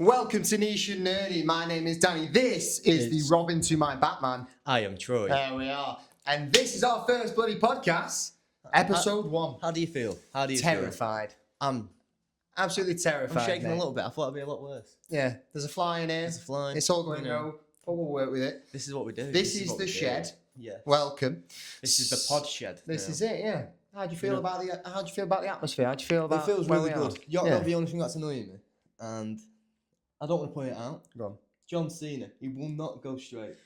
Welcome to Niche and Nerdy. My name is Danny. This is the Robin to my Batman. I am Troy. There we are. And this is our first bloody podcast, episode 1. How do you feel? Terrified. I'm Absolutely terrified. I'm shaking mate. a little bit. I thought it'd be a lot worse. Yeah, there's a fly in here. There's a fly. It's all going to go. But we'll work with it. This is what we do. This is what the we do. shed. Yeah. Welcome. This is the pod shed. This is it, yeah. How do you feel about the atmosphere? How do you feel about It feels where really we are? good. You're not the only thing that's annoying me, and I don't want to point it out. Go on. John Cena, he will not go straight.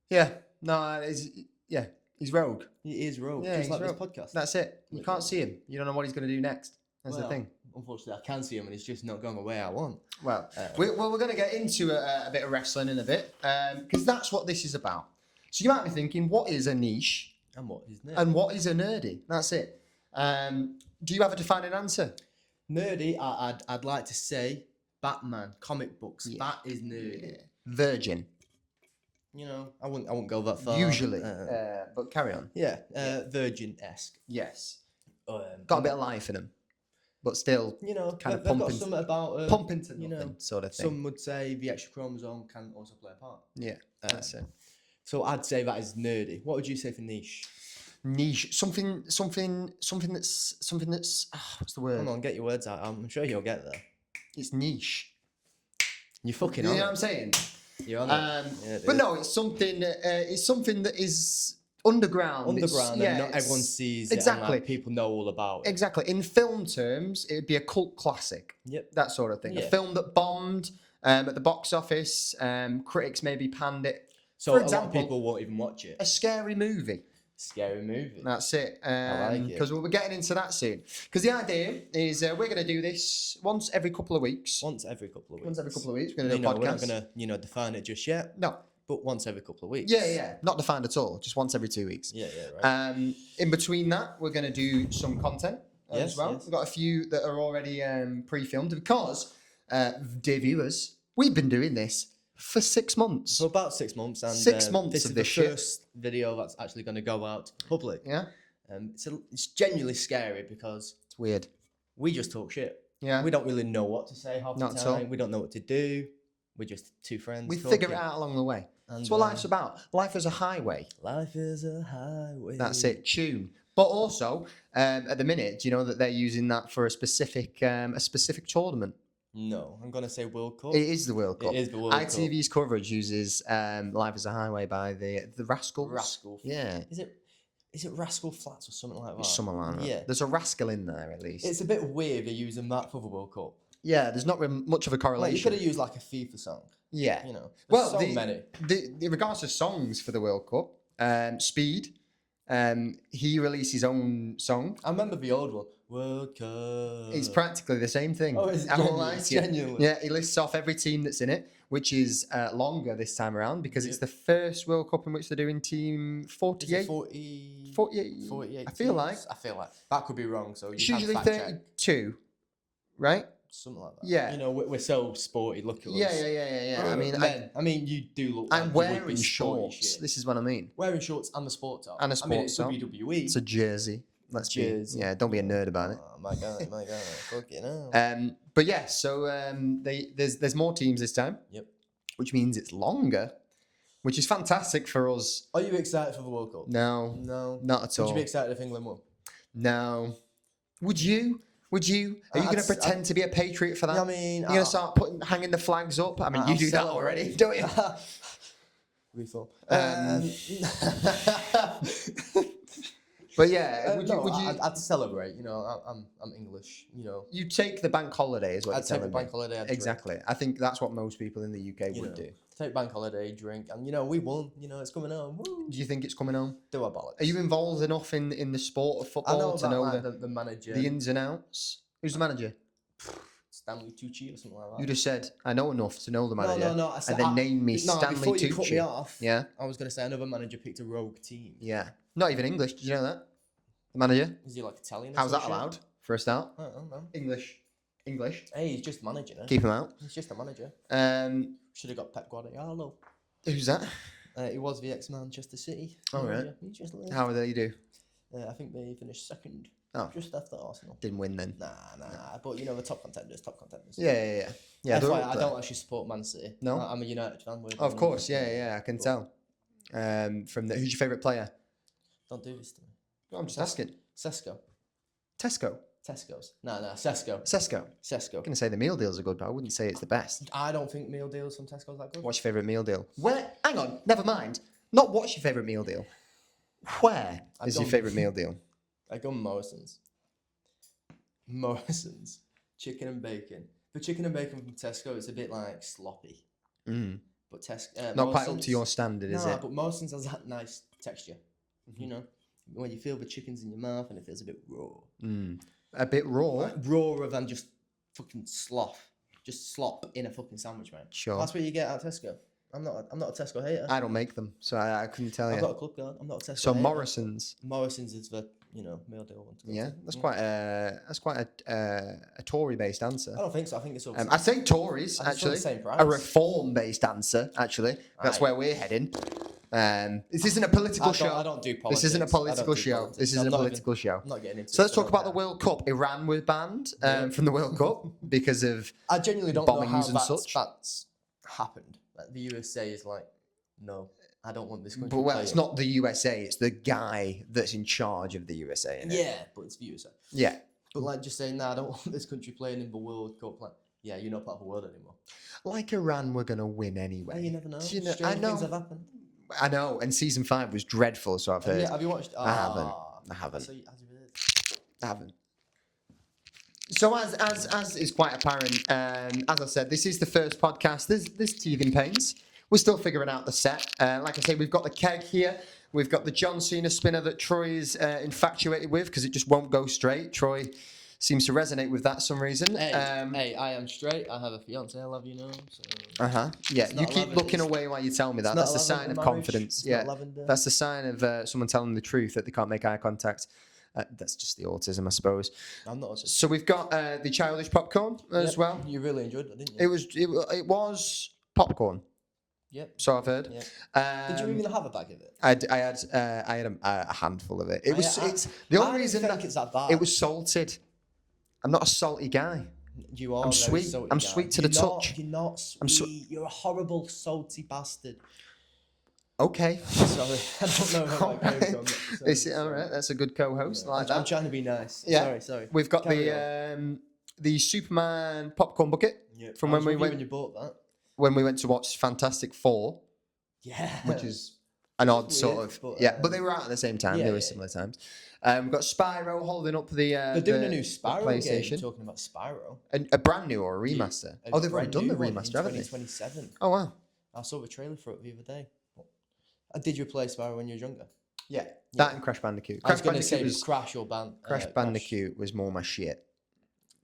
Yeah. No, he's rogue. He is rogue, Yeah, just he's like rogue. this podcast. That's it. You can't see him. You don't know what he's going to do next. That's the thing. Unfortunately, I can see him, and he's just not going the way I want. Well, we're going to get into a bit of wrestling in a bit, because that's what this is about. So you might be thinking, what is a niche And what is nerd? and what is a nerdy? That's it. Do you have a defining answer? Nerdy, I'd like to say Batman, comic books. Yeah. That is nerdy. Yeah. Virgin, You know, I wouldn't go that far. usually. But carry on. Virgin-esque. Yes. Got a bit of life in them, but still You know, kind of they've got pumping- something about pumping to you nothing, know, sort of thing. some would say the extra chromosome can also play a part. Yeah, that's it. So I'd say that is nerdy. What would you say for niche? Niche, something that's what's the word? Come on, get your words out. I'm sure you'll get there. It's niche. You're fucking You on know what it. I'm saying? You're on it. Yeah, But dude. no, it's something that is underground. Underground, and not everyone sees it. exactly. And, like, people know all about it. Exactly. In film terms, it would be a cult classic. Yep. That sort of thing. A Yeah. film that bombed at the box office. Critics maybe panned it. So For a lot of example, people won't even watch it. A scary movie. Scary movie. That's it. I like it. Because we'll be getting into that soon. Because the idea is we're going to do this once every couple of weeks. Once every couple of weeks. Once every couple of weeks, we're going to do a We're not podcast. going to define it just yet, No. but once every couple of weeks. Yeah. Not defined at all. Just once every 2 weeks. Yeah, right. In between that, we're going to do some content as Yes, well. yes. We've got a few that are already pre-filmed because, dear viewers, we've been doing this for 6 months. So about 6 months, and 6 months this of is this the shit. first video that's actually going to go out to the public. Yeah, It's genuinely scary because it's weird. we just talk shit. Yeah, We don't really know what to say half Not the at all. time. We don't know what to do. We're just two friends. we talking. figure it out along the way. And, That's what life's about. Life is a highway. Life is a highway. That's it. Tune. But also, at the minute, do you know that they're using that for a specific tournament? No, I'm gonna say World Cup. It is the World Cup. It is the World Cup. ITV's coverage uses "Life Is a Highway" by the Rascals. Rascal. Yeah, Is it Rascal Flats or something like that? it's something like that. Yeah. There's a rascal in there at least. It's a bit weird they're using that for the World Cup. Yeah, there's not much of a Like, correlation. you could have used like a FIFA song. Yeah. You know. Well, There's so many. in regards to songs for the World Cup, Speed, he released his own song. I remember the old one. World Cup. It's practically the same thing. Oh, is it I won't genuine? lie to you. Genuinely? Yeah, he lists off every team that's in it, which is longer this time around because it's the first World Cup in which they're doing team Is 48. it 40, 48. 48 I feel like. teams? I feel like. That could be wrong, so It's you have usually to fact check. 32, right? Something like that. Yeah. You know, we're so sporty. Look at us. Yeah. I mean, you do look. I'm like you would be wearing sporty shorts. shit. This is what I mean. Wearing shorts and the sport top. And a I mean, it's sport top. WWE. It's a jersey. Let's be. Jersey. Yeah, don't be a nerd about it. Oh, my God, fucking hell. But yeah, so there's more teams this time. Yep. Which means it's longer, which is fantastic for us. Are you excited for the World Cup? No, No. not at Would all. you be excited if England won? No. Would you? Would you? Are you going to pretend to be a patriot for that? I mean, You're going to start hanging the flags up? I mean, you I'll do that celebrate. already, don't you? Refill. But yeah, would no, you? I'd celebrate. You know, I'm English. You know, You take the bank holiday, is what I'd you're take telling the me. bank holiday. I'd drink, Exactly. I think that's what most people in the UK you would know. do. Take bank holiday, drink, and you know we won. You know it's coming home. Woo. Do you think it's coming home? Do our bollocks. Are you involved enough in the sport of I football know to that, know like, the the manager, ins and outs? Who's the manager? Stanley Tucci or something like that. You just said, I know enough to know the manager. No. I said, And then name me no, Stanley before you cut me Tucci. off, Yeah? I was gonna say another manager picked a rogue team. Yeah. Not even English. Did you know that? The manager? Is he like Italian? Or How's that some shit? allowed for a start? I don't know. English. Hey, he's just managing it. Keep him out. He's just a manager. Should have got Pep Guardiola. Who's that? He was the ex-Manchester City. Oh, right. manager. He just left. How do they do? I think they finished second. Oh, Just after Arsenal. didn't win then. Nah. But you know the top contenders. Yeah. They're FYI, up I there. don't actually support Man City. No? I'm a United fan. Of course, yeah, I can But tell. Who's your favourite player? Don't do this to me. I'm just asking. Sesko. Tesco's. No, Sesko. Tesco. I'm going to say the meal deals are good, but I wouldn't say it's the best. I don't think meal deals from Tesco's that good. What's your favourite meal deal? Where? Hang on, never mind. Not what's your favourite meal deal. Where is your favourite meal deal? I go Morrison's. Morrison's. Chicken and bacon. The chicken and bacon from Tesco is a bit like sloppy. But Not quite up to your standard, is No, it? but Morrison's has that nice texture. You know, when you feel the chicken's in your mouth and it feels a bit raw. A bit raw. Like, rawer than just fucking sloth. Just slop in a fucking sandwich, man. Sure. That's what you get at Tesco. I'm not a Tesco hater. I don't make them, so I couldn't tell I've you. got a club card. I'm not a Tesco So hater. Morrison's. Morrison's is the meal deal one. To go Yeah, to. that's quite a Tory-based answer. I don't think so. I think it's all. I say Tories, I just want actually. the same price. A reform-based answer, actually. That's Aye. where we're heading. This isn't a political show. I don't do politics. This isn't a I don't political do show. politics. This I'm isn't a not political show. I'm not getting into So it. let's talk about the World Cup. Iran were banned from the World Cup because of I genuinely don't know how bombings and such. that's happened. Like, the USA is like, no, I don't want this country. But well, playing. it's not the USA. It's the guy that's in charge of the USA. Innit? Yeah, but it's the USA. Yeah. But like, just saying, nah, I don't want this country playing in the World Cup. Like, yeah, you're not part of the world anymore. Like Iran were gonna win anyway. Well, you never know. Do you know- Strange I know. things have happened. I know. And season 5 was dreadful. So I've heard. Have you watched? I haven't. I haven't. I haven't. So as is quite apparent, as I said, this is the first podcast. There's teething pains. We're still figuring out the set. Like I say, we've got the keg here. We've got the John Cena spinner that Troy is infatuated with because it just won't go straight. Troy seems to resonate with that for some reason. Hey, I am straight. I have a fiance. I love you now. So. Yeah, It's you not keep lavender, looking it's- away while you tell me that. it's That's not a sign lavender of marriage, confidence. it's Yeah, not lavender. that's a sign of someone telling the truth that they can't make eye contact. That's just the autism, I suppose. I'm not. So we've got the childish popcorn as Yep, well. You really enjoyed it, didn't It you? was popcorn. Yep. So I've heard. Yep. Did you even have a bag of it? I had a handful of it. It's the I only don't reason think that it's that bad. it was salted. I'm not a salty guy. You are. I'm very sweet. salty I'm guy. sweet to the You're not- touch. You're not sweet. I'm sweet. You're a horrible salty bastard. Okay. Sorry, I don't know how that came Alright. from. Is it all right? That's a good co-host. I like I'm that. trying to be nice. Yeah. Sorry. We've got Carry the Superman popcorn bucket Yeah. from I when was we with you went when you bought that. when we went to watch Fantastic Four, Yeah. which is an odd Weird, sort of but, but they were out at the same time. yeah, they were yeah. similar times. We've got Spyro holding up the. They're doing the, a new the Spyro game. PlayStation. Talking about Spyro. A brand new or a remaster? Oh, they've already done the brand new one remaster, in haven't they? 2027. Oh wow. I saw the trailer for it the other day. Did you play Spyro when you were younger? Yeah, that and Crash Bandicoot. I was Crash going to say Bandicoot was Crash or Band. Crash Bandicoot was more my shit.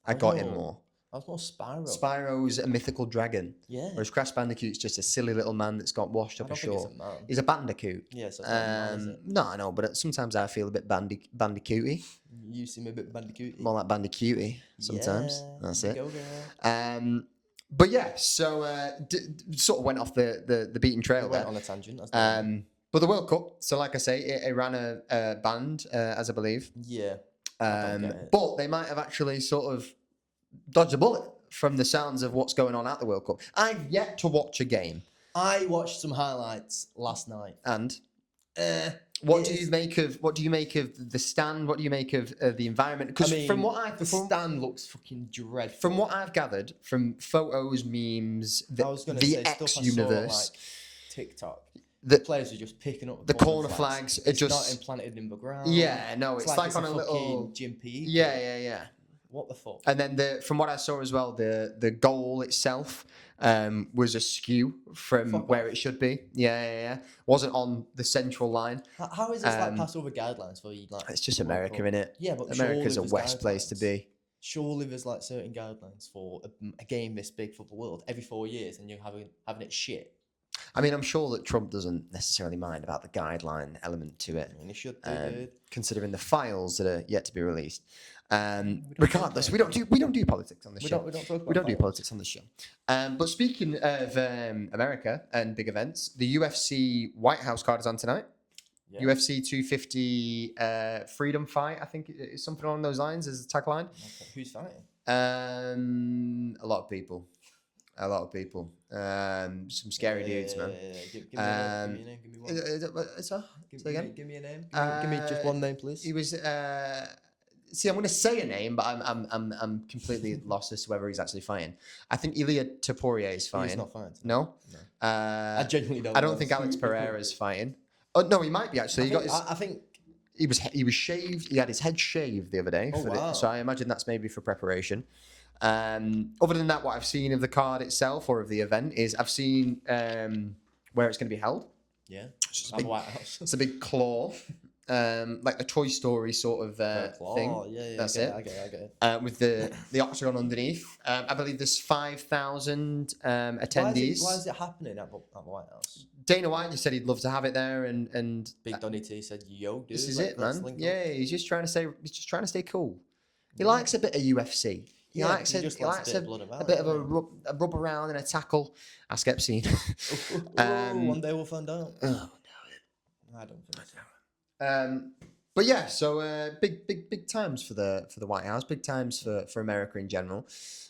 I got him Oh. more. I was more Spyro. Spyro's a mythical dragon, Yeah. whereas Crash Bandicoot's just a silly little man that's got washed I up don't think ashore. it's a man. He's a bandicoot. Yeah, so it's not a man, is it? No, I know, but sometimes I feel a bit bandicooty. You seem a bit bandicoot. More like bandicooty sometimes. Yeah, That's it. Go girl. But yeah, so sort of went off the beaten trail We there. went on a tangent. That's the- But the World Cup, so like I say, it ran a band, as I believe. yeah. don't get it. But they might have actually sort of dodged a bullet from the sounds of what's going on at the World Cup. I've yet to watch a game. I watched some highlights last night. And What do you make of the stand? What do you make of the environment? Because from what the stand looks fucking dreadful. from what I've gathered from photos, memes, I was going the to say X stuff universe, I saw, like TikTok. the Players are just picking up the corner flags are It's just- not implanted in the ground. yeah, no, it's like on a fucking little gym PE. yeah. What the fuck? And then from what I saw as well, the goal itself was askew from Fuck where it should be. Yeah. Wasn't on the central line. How is this like passed over guidelines for you? Like It's just World America, Cup? innit? Yeah, but America's a surely there's west place to guidelines. be. Surely there's like certain guidelines for a game this big for the world every 4 years, and you're having it shit. I mean, I'm sure that Trump doesn't necessarily mind about the guideline element to it, I mean, it should do, dude. considering the files that are yet to be released. Regardless, we don't do politics on this show. We don't talk about We don't do files. politics on the show. But speaking of America and big events, the UFC White House card is on tonight. Yeah. UFC 250 freedom fight. I think it's something along those lines as a tagline. Okay. Who's fighting? A lot of people. A lot of people. Some scary dudes, man. Give me a name. Give me one. Say again? Give me a name. Give me just one name, please. He was. See, I'm going to say a name, but I'm completely lost as to whether he's actually fighting. I think Ilia Topuria is fighting. He's not fighting. No. No. I genuinely don't. I don't know. think Alex Pereira's fighting. Oh no, he might be actually. I think He was shaved. He had his head shaved the other day. Oh, wow. So I imagine that's maybe for preparation. Other than that, what I've seen of the card itself or of the event is I've seen where it's going to be held. yeah. It's At the White House. a big claw, like a Toy Story sort of thing. Yeah, That's I get it. With the octagon underneath. I believe there's 5,000 attendees. Why is it happening at the White House? Dana White just said he'd love to have it there, and Big Donny T said, "Yo, dude, this is like, it, let's man. link up." Yeah, he's just trying to stay cool. He likes a bit of UFC. He Yeah, likes he a, just he likes likes a bit of blood and a valor, bit of yeah. a rub around and a tackle. Ask Epstein. One day we'll find out. Oh, I don't think so. but yeah, so big times for the White House, big times for America in general.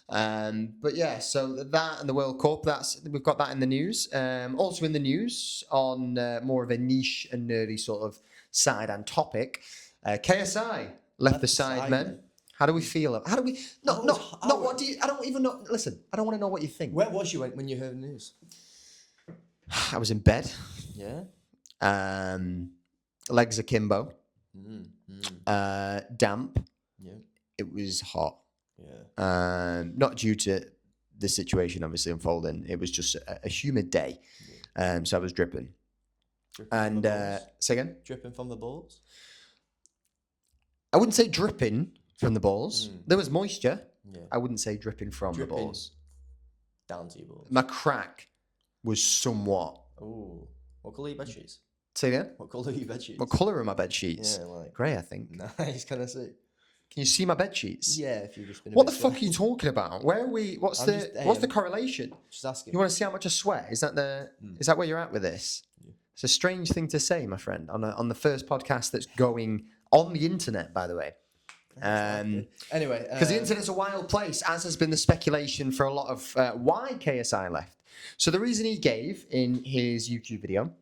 But yeah, so that and the World Cup, we've got that in the news. Also in the news on more of a niche and nerdy sort of side and topic, KSI left the side, men. How do we feel? How do we? What do you? I don't even know. Listen, I don't want to know what you think. Where was you when you heard the news? I was in bed. Yeah. Legs akimbo. Mm. Damp. Yeah. It was hot. Yeah. Not due to the situation obviously unfolding. It was just a humid day. So I was dripping. Dripping from the balls? Say again? Dripping from the balls. I wouldn't say dripping from the balls. There was moisture. Yeah. I wouldn't say dripping from the Dripping balls. Down to your balls. My crack was somewhat. Oh. What colour are your bed sheets? Say again? What colour are your bed sheets? What colour are my bed sheets? Yeah, like. Grey, I think. Nice, can I see? Can you see my bed sheets? Yeah, if you've just been. What the fuck are you talking about? Where are we? What's the correlation? Just asking. You want to see how much I sweat? Is that where you're at with this? Yeah. It's a strange thing to say, my friend, on the first podcast that's going on the internet, by the way. Anyway, because the internet's a wild place, as has been the speculation for a lot of why KSI left. So the reason he gave in his YouTube video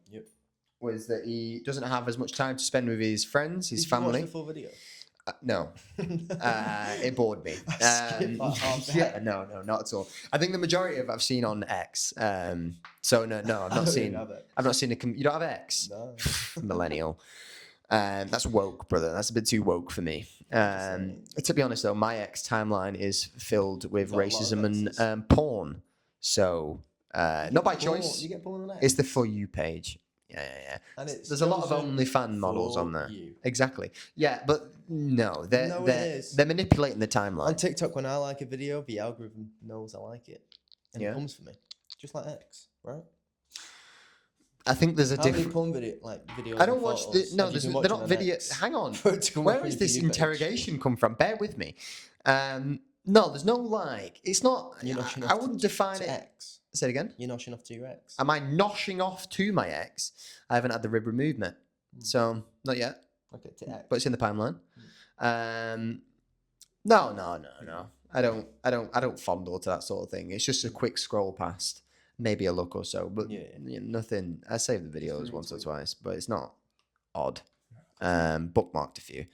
was that he doesn't have as much time to spend with his friends, his family. Did you watch the full video? No, it bored me. Yeah, no, not at all. I think the majority of I've seen on X. So no, I've not seen. I've not seen a. You don't have X? No. Millennial. That's woke, brother. That's a bit too woke for me. To be honest, though, my X timeline is filled with racism and porn. So not by choice. You get porn on X? It's the For You page. Yeah. And There's a lot of OnlyFans models on there. Exactly. Yeah, but no, they're manipulating the timeline. On TikTok, when I like a video, the algorithm knows I like it, and it comes for me, just like X, right? I think there's a How many different. porn videos? I don't watch the. No, they're not video. Hang on. Where has this interrogation come from? Bear with me. No, there's no like. It's not. I wouldn't define it. X. Say it again. You're noshing off to your ex. Am I noshing off to my ex? I haven't had the rib removed, mate. So not yet. Okay, to X. But it's in the pipeline. No. I don't fondle to that sort of thing. It's just a quick scroll past, maybe a look or so, but nothing. I saved the videos once or twice, but it's not odd. Bookmarked a few.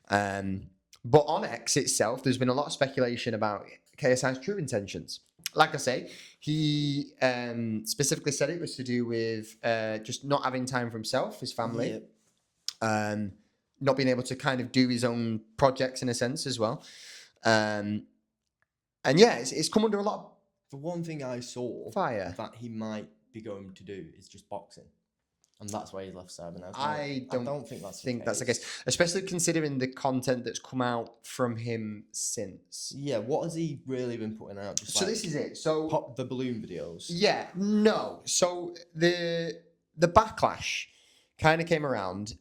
But on X itself, there's been a lot of speculation about KSI's true intentions. Like I say, he specifically said it was to do with just not having time for himself, his family, not being able to kind of do his own projects in a sense as well. And yeah, it's come under a lot of The one thing I saw fire that he might be going to do is just boxing. And that's why he left Cyber now. I don't think that's the case, especially considering the content that's come out from him since. Yeah, what has he really been putting out? Just So this is it. So pop the balloon videos. Yeah, no. So the backlash kind of came around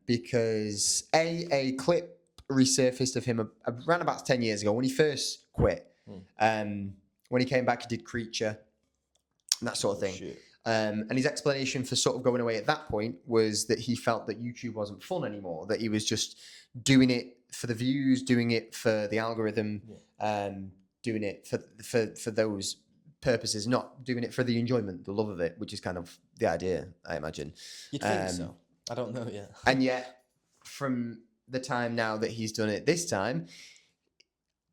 because a clip resurfaced of him around about 10 years ago when he first quit. When he came back, he did Creature and that sort of thing. Shit. And his explanation for sort of going away at that point was that he felt that YouTube wasn't fun anymore, that he was just doing it for the views, doing it for the algorithm, doing it for those purposes, not doing it for the enjoyment, the love of it, which is kind of the idea, I imagine. You'd think so. I don't know yet. And yet, from the time now that he's done it this time,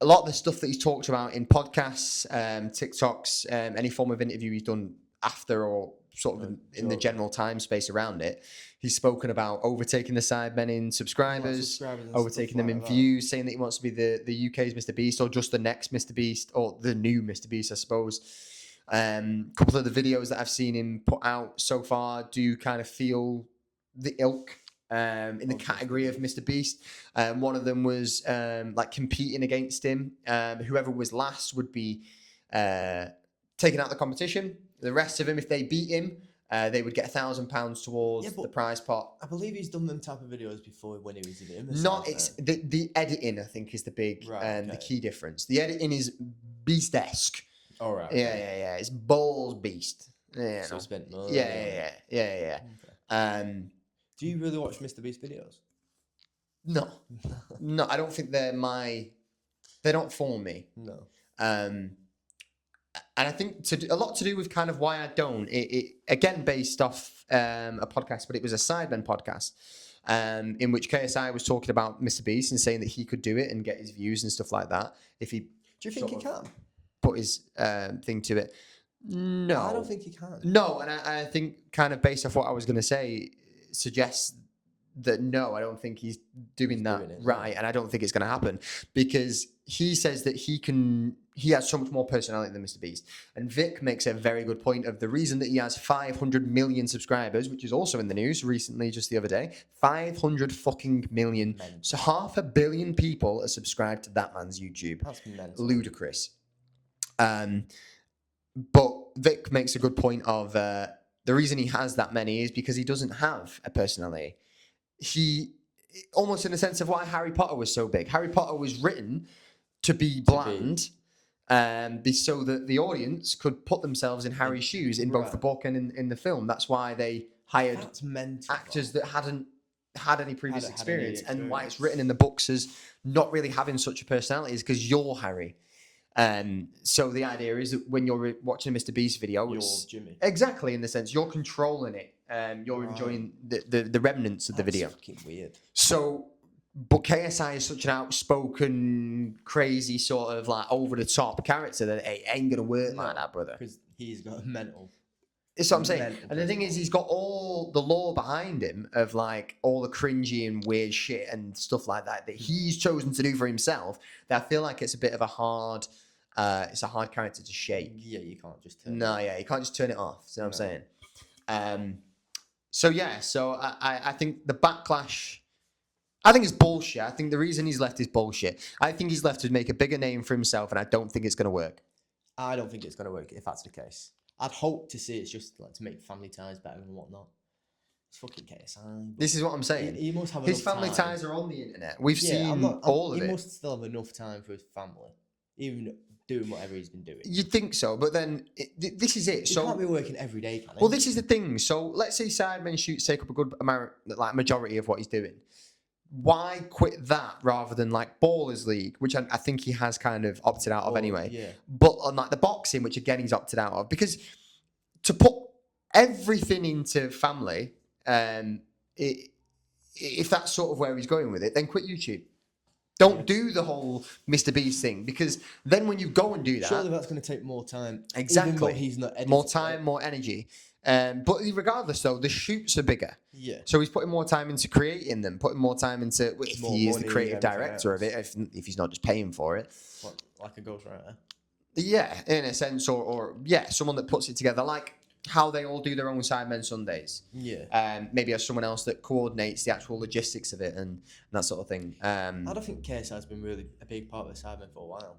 a lot of the stuff that he's talked about in podcasts, TikToks, any form of interview he's done after or sort of in the general time space around it, he's spoken about overtaking the Sidemen in subscribers, overtaking them in views, saying that he wants to be the UK's Mr. Beast or just the next Mr. Beast or the new Mr. Beast, I suppose. A couple of the videos that I've seen him put out so far do kind of feel the ilk in the category of Mr. Beast. One of them was like competing against him. Whoever was last would be taken out of the competition. The rest of them, if they beat him, they would get £1,000 towards the prize pot. I believe he's done them type of videos before when he was in it. Not it's the editing, I think, is the big the key difference. The editing is Beast-esque. All right. Yeah. It's balls Beast. Yeah. So spent more. Yeah. Okay. Do you really watch Mr. Beast videos? No, I don't think they're they don't for me. No. And I think a lot to do with kind of why I don't. It again based off a podcast, but it was a Sidemen podcast, in which KSI was talking about Mr. Beast and saying that he could do it and get his views and stuff like that if he. Do you think he can put his thing to it? No, I don't think he can. No, and I think kind of based off what I was going to say suggests that no, I don't think he's doing that right, and I don't think it's going to happen because he says that he has so much more personality than Mr. Beast. And Vic makes a very good point of the reason that he has 500 million subscribers, which is also in the news recently, just the other day. 500 fucking million. So 500 million people are subscribed to that man's YouTube. That's mental. Ludicrous. But Vic makes a good point of the reason he has that many is because he doesn't have a personality. He, almost in the sense of why Harry Potter was so big. Harry Potter was written to be bland, so that the audience could put themselves in Harry's shoes in both the book and in the film. That's why they hired actors that hadn't had any previous experience, and why it's written in the books as not really having such a personality is because you're Harry. So the idea is that when you're watching a Mr. Beast video, you're Jimmy. Exactly, in the sense you're controlling it. You're enjoying the remnants of the video. That's fucking weird. So, but KSI is such an outspoken, crazy sort of like over the top character that it ain't gonna work like that, brother. Because he's got a mental. It's what I'm saying. And the thing is, he's got all the lore behind him of like all the cringy and weird shit and stuff like that he's chosen to do for himself. That I feel like it's a bit of a hard, it's a hard character to shake. Yeah, you can't just turn. No, yeah, you can't just turn it off. See what I'm saying? So I think the backlash. I think it's bullshit. I think the reason he's left is bullshit. I think he's left to make a bigger name for himself, and I don't think it's going to work. I don't think it's going to work if that's the case. I'd hope to see it's just like to make family ties better and whatnot. It's fucking KSI. This is what I'm saying. He must have his family ties are on the internet. We've seen all of it. He must still have enough time for his family, even doing whatever he's been doing. You'd think so, but then this is it. He can't be working every day, can he? Well, this is the thing. So let's say Sidemen Shoots take up a good amount, like majority of what he's doing. Why quit that rather than like Ballers League, which I think he has kind of opted out of anyway. Yeah. But on like the boxing, which again he's opted out of, because to put everything into family, if that's sort of where he's going with it, then quit YouTube. Don't do the whole Mr. Beast thing, because then when you go and do that, surely that's going to take more time. Exactly. Even though he's not editing more time, more energy. But regardless, though, the shoots are bigger. Yeah. So he's putting more time into creating them, putting more time into if he is the creative director of it, if he's not just paying for it. What, like a ghostwriter? Yeah, in a sense, or someone that puts it together, like how they all do their own Sidemen Sundays. Yeah. Maybe as someone else that coordinates the actual logistics of it and that sort of thing. I don't think KSI's been really a big part of the Sidemen for a while.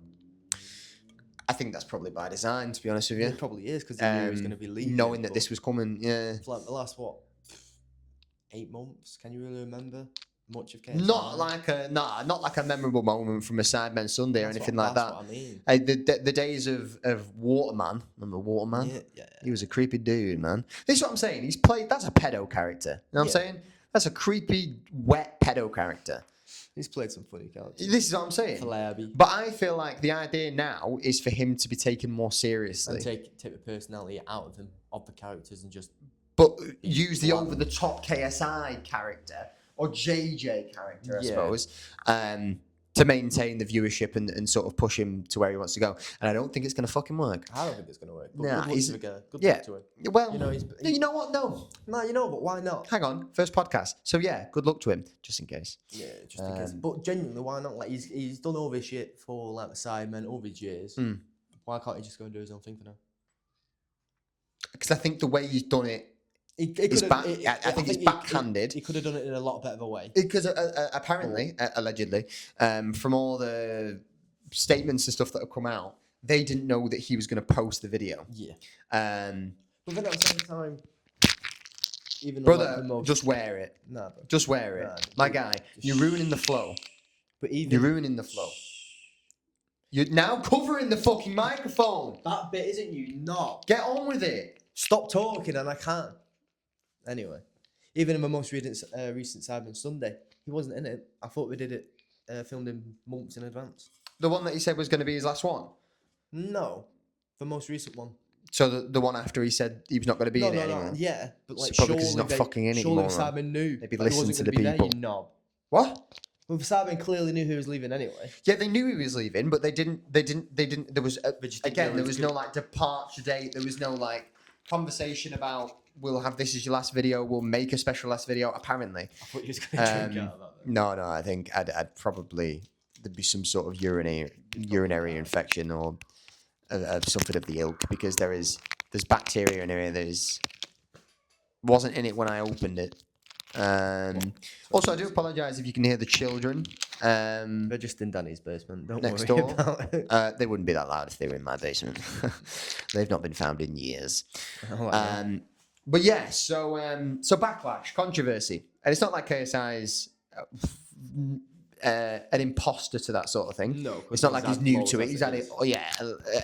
I think that's probably by design, to be honest with you. It probably is, because he knew he was going to be leaving. Knowing that this was coming, yeah. For like the last, 8 months? Can you really remember? much of KSI. Not like a memorable moment from a Sidemen Sunday or anything like that. That's what I mean. The days of Waterman, remember Waterman? Yeah. He was a creepy dude, man. This is what I'm saying. He's played. That's a pedo character. You know what I'm saying? That's a creepy, wet pedo character. He's played some funny characters. This is what I'm saying. Flabby. But I feel like the idea now is for him to be taken more seriously. And take the personality out of him, of the characters, and just But use the over-the-top KSI character or JJ character, I suppose, to maintain the viewership and sort of push him to where he wants to go. And I don't think it's going to fucking work. I don't think it's going to work. But Nah, good luck he's- to the guy. Good yeah. luck to him. Well, You know, you know what? No. No, you know, but why not? Hang on. First podcast. So, yeah, good luck to him, just in case. Yeah, just in case. But genuinely, why not? Like, he's done all this shit for, like, the Sidemen all these years. Why can't he just go and do his own thing for now? Because I think the way he's done it, I think it's backhanded. He could have done it in a lot better way. Because apparently, allegedly, from all the statements and stuff that have come out, they didn't know that he was going to post the video. Yeah. But then at the same time, even though, brother, just wear it. Nah, bro. Just wear it. Nah, My guy, you're ruining the flow. But even You're ruining the flow. You're now covering the fucking microphone. that bit isn't you not. Get on with it. Stop talking, and I can't. Anyway, even in the most recent Sidemen Sunday, he wasn't in it. I thought we did it, filmed him months in advance. The one that he said was going to be his last one. No, the most recent one. So the one after he said he was not going to be in it No, anymore. yeah, but like probably 'cause he's surely not they- fucking in it surely anymore, the Sidemen knew Maybe that he listen wasn't to gonna the be there, people. you knob. What? Well, the Sidemen clearly knew who was leaving anyway. Yeah, they knew he was leaving, but they didn't. There was just didn't again. know There it was was no like departure date. There was no like conversation about we'll have this as your last video. We'll make a special last video. Apparently, I thought you was going to drink out of that. no. I think I'd probably there'd be some sort of urinary infection or of something of the ilk because there's bacteria in here. Wasn't in it when I opened it. Also, I do apologise if you can hear the children. They're just in Danny's basement. Don't Next worry door. about it. They wouldn't be that loud if they were in my basement. They've not been found in years. Oh, I know. But yeah, so backlash, controversy, and it's not like KSI's an imposter to that sort of thing. No, it's not like he's new to it. as He's had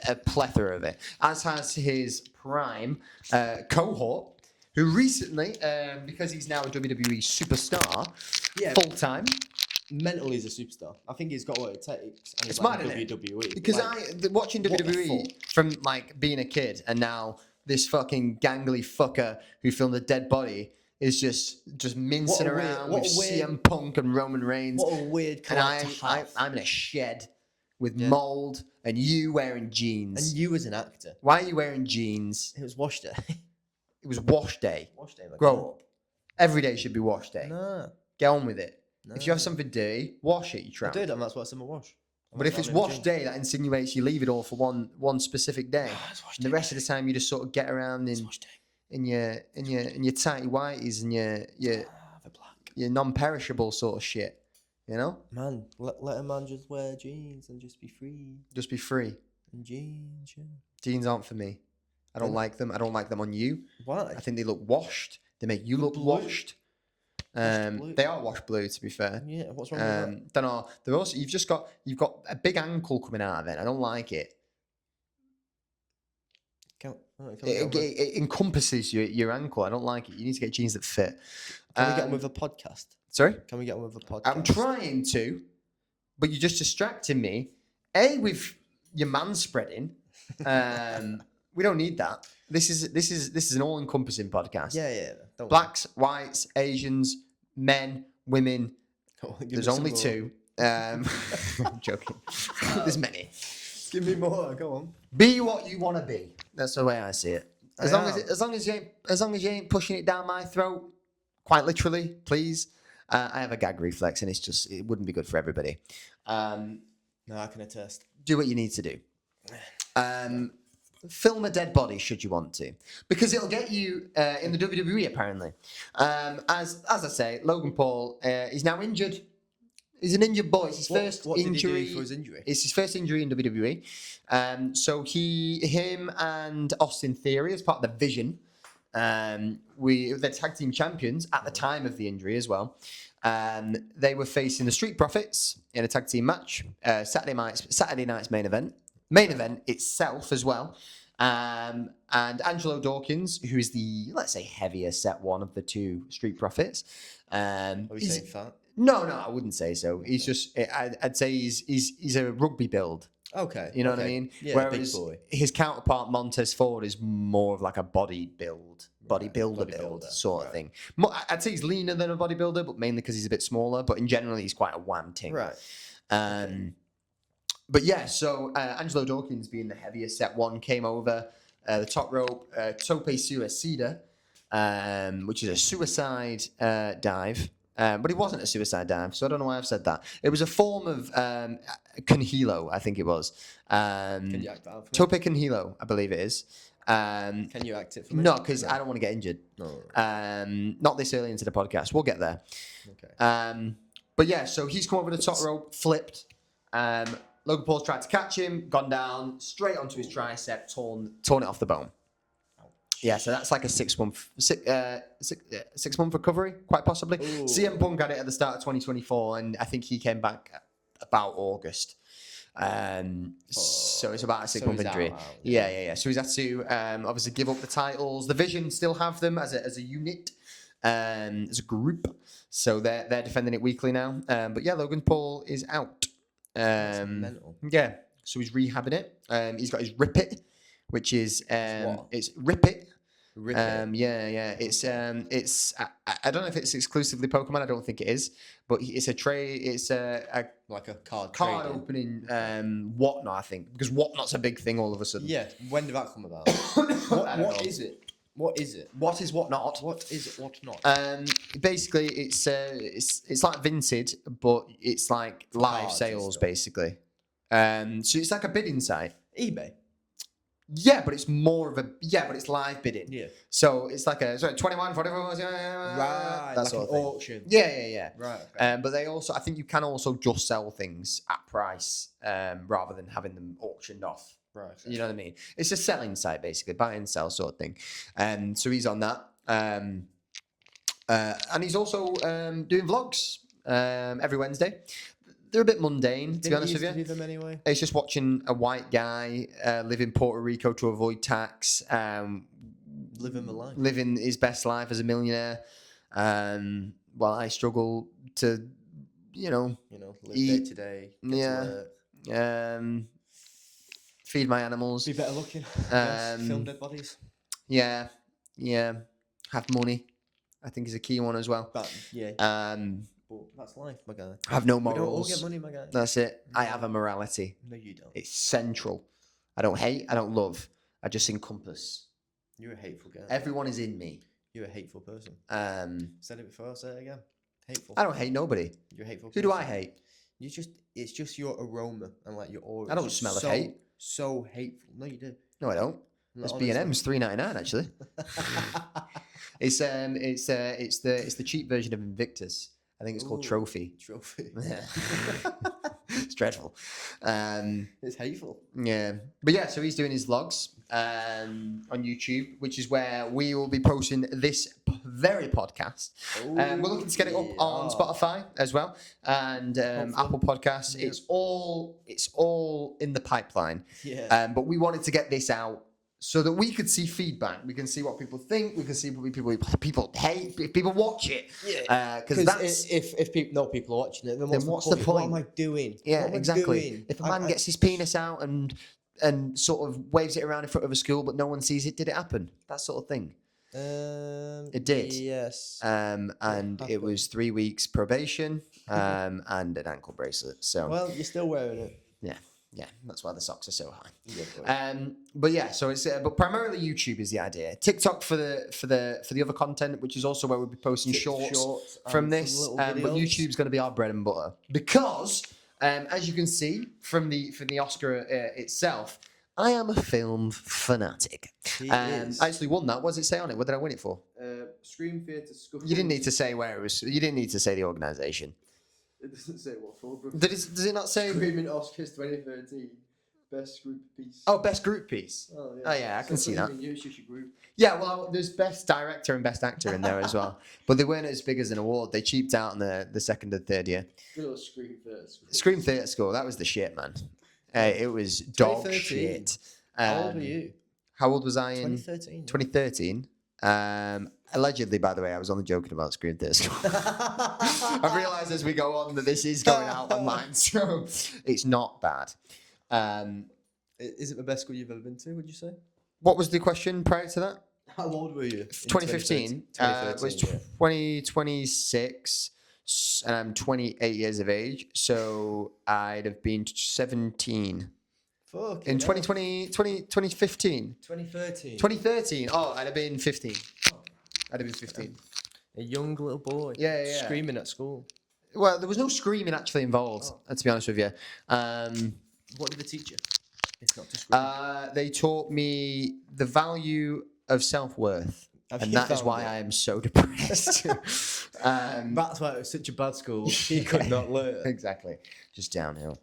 a plethora of it, as has his prime cohort, who recently, because he's now a WWE superstar, Yeah. full time. Mentally, he's a superstar. I think he's got what it takes. And It's he's like mad, innit? WWE. Because like, watching what the WWE fuck? from like being a kid and now this fucking gangly fucker who filmed a dead body is just mincing What a weird- around what with a weird- CM Punk and Roman Reigns. what a weird And character to have. I'm in a shed with Yeah. mold and you wearing jeans. And you as an actor. Why are you wearing jeans? It was wash day. It was wash day. Wash day. Like, Grow up. Every day should be wash day. No. Get on with it. No. If you have something dirty, wash it, you I tramp. did, and that's why I said my wash. But if it's wash day, that insinuates you leave it all for one specific day. And the rest of the time, you just sort of get around in your tighty whities and the black. your non-perishable sort of shit. You know, Man, let a man just wear jeans and just be free. just be free. And jeans, yeah. Jeans aren't for me. I don't Really? like them. I don't like them on you. Why? I think they look washed. They make you look Blue. washed. blue. They are washed blue, to be fair. Yeah, what's wrong with that? Don't know. They're also you've got a big ankle coming out of it. I don't like it. Can we It encompasses your ankle. I don't like it. You need to get jeans that fit. get on with a podcast? Sorry? Can we get on with a podcast? I'm trying to, but you're just distracting me. With your man spreading. We don't need that. This is an all-encompassing podcast. Yeah. Don't Blacks, whites, Asians, men, women. worry. Give There's me only some two. I'm joking. There's many. more. Give me more. Go on. Be what you want to be. That's the way I see it. As I long am. as you ain't pushing it down my throat, quite literally, please. I have a gag reflex, and it wouldn't be good for everybody. No, I can attest. Do what you need to do. Film a dead body should you want to, because it'll get you in the WWE apparently. As I say, Logan Paul is now injured. He's an injured boy. It's his first what injury. Did he do for his injury? It's his first injury in WWE. So him and Austin Theory, as part of the Vision, They're tag team champions at the time of the injury as well. They were facing the Street Profits in a tag team match. Saturday night's main event. Main event itself as well. And Angelo Dawkins, who is the, let's say, heavier set one of the two Street Profits. Are we saying fat? No, I wouldn't say so. He's just, I'd say he's a rugby build. Okay. You know what I mean? Yeah, Whereas big boy. his counterpart Montez Ford is more of like a bodybuilder bodybuilder, sort of right. thing. I'd say he's leaner than a bodybuilder, but mainly because he's a bit smaller. But in general, he's quite a wham ting. Right. But yeah, so Angelo Dawkins, being the heavier set one, came over the top rope, tope suicida, which is a suicide dive. But it wasn't a suicide dive, so I don't know why I've said that. It was a form of conhilo, I think it was. Can you act that out for me? Tope conhilo, I believe it is. Can you act it for me? No, because I don't want to get injured. No. Not this early into the podcast. We'll get there. Okay. But yeah, so he's come over the top rope, flipped. Logan Paul's tried to catch him, gone down, straight onto his tricep, torn it off the bone. Yeah, so that's like a 6 month recovery, quite possibly. Ooh. CM Punk had it at the start of 2024, and I think he came back about August. So it's about a 6 month he's injury. out, Yeah. So he's had to obviously give up the titles. The Vision still have them as a unit, as a group. So they're defending it weekly now. But yeah, Logan Paul is out. That's mental. Yeah, so he's rehabbing it. He's got his Rip It, which is what? it's Rip It. Rip it. Yeah. It's I don't know if it's exclusively Pokemon. I don't think it is, but it's a trade. It's a Like a card card trading. opening whatnot. I think because whatnot's a big thing all of a sudden. Yeah. When did that come about? I don't What know. is it? What is it? What is whatnot? What is it? What not? Basically, it's like Vinted, but it's like live cards and sales stuff. basically. So it's like a bidding site. eBay. Yeah, but it's more of but it's live bidding. Yeah. So it's like a 21, 44, Right. that Like sort an of thing. auction. Yeah. Right. Okay. But they also, I think you can also just sell things at price rather than having them auctioned off. Right. Okay. You know what I mean? It's a selling site basically, buy and sell sort of thing. So he's on that. And he's also doing vlogs every Wednesday. They're a bit mundane, to be honest with you. Do them anyway. It's just watching a white guy live in Puerto Rico to avoid tax, Living the life. living his best life as a millionaire, while I struggle to, Live Eat. day to day. get to Yeah. work. Feed my animals. Be better looking. Yes. Film dead bodies. Yeah. Have money, I think is a key one as well. But yeah. But that's life, my guy. Have no We don't all morals. get money, my guy. That's it. I have a morality. No, you don't. It's central. I don't hate. I don't love. I just encompass. You're a hateful guy. Everyone is in me. You're a hateful person. Said it before, I'll say it again. Hateful. I don't hate nobody. You're a hateful Who person. do I hate? It's just your aroma and like your aura. I don't It's just smell of so, hate. So hateful. No, you do. No, I don't. No, This honestly. B&M's $3.99 actually. It's the cheap version of Invictus. I think it's called Ooh. Trophy. Trophy. Yeah. It's dreadful. It's hateful. Yeah, but yeah, so he's doing his vlogs on YouTube, which is where we will be posting this very podcast. We're looking to get it up on Spotify as well and Apple Podcasts. Yeah. It's all in the pipeline. Yeah. But we wanted to get this out so that we could see feedback. We can see what people think. We can see what people hate. If people watch it, Yeah. because that's if people are watching it, then what's the What point? am I doing? yeah, What am I exactly. doing? If a man gets his penis out and sort of waves it around in front of a school, but no one sees it, did it happen? That sort of thing. It did. Yes. And it happened. was 3 weeks probation and an ankle bracelet. So Well, you're still wearing it. yeah, that's why the socks are so high. Yeah, boy. But yeah, so it's but primarily YouTube is the idea. TikTok for the other content, which is also where we'll be posting shorts from and this. some But little videos. YouTube's going to be our bread and butter because, as you can see from the Oscar itself, I am a film fanatic. He I is. actually won that. What does it say on it? What did I win it for? Scream Theatre Scuffle. You didn't need to say where it was. You didn't need to say the organisation. It doesn't say what for, bro. Does it not say? Screaming Oscars 2013. Best group piece. Oh, best group piece. Oh I can see that. It's just your group. Yeah, well, there's best director and best actor in there as well, but they weren't as big as an award. They cheaped out in the second and third year. Good old Scream Theatre. Scream Theatre School, that was the shit, man. It was dog 2013. shit. How old were you? How old was I in 2013. 2013? Allegedly, by the way, I was only joking about Scream Theatre School. I've realised as we go on that this is going out online, so it's not bad. Is it the best school you've ever been to, would you say? What was the question prior to that? How old were you? 2015 was 2026, and I'm 28 years of age, so I'd have been 17. Fuck. In 2015. 2013. 2013. Oh, I'd have been 15. I'd have been 15. A young little boy. Yeah. Screaming at school. Well, there was no screaming actually involved, to be honest with you. What did they teach you? If not to scream. They taught me the value of self-worth. Have And you that is found why it? I am so depressed. That's why it was such a bad school. He could not learn. Exactly. Just downhill.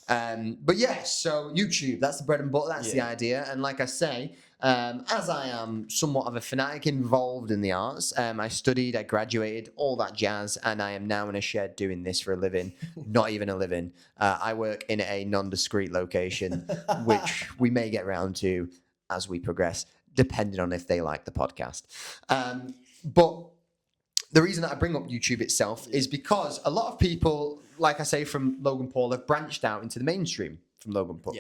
But yeah, so YouTube, that's the bread and butter, that's the idea. And like I say, as I am somewhat of a fanatic involved in the arts, I studied, I graduated, all that jazz, and I am now in a shed doing this for a living. Not even a living. I work in a non-discrete location, which we may get round to as we progress, depending on if they like the podcast. But the reason that I bring up YouTube itself is because a lot of people, like I say, from Logan Paul, have branched out into the mainstream from Logan Paul,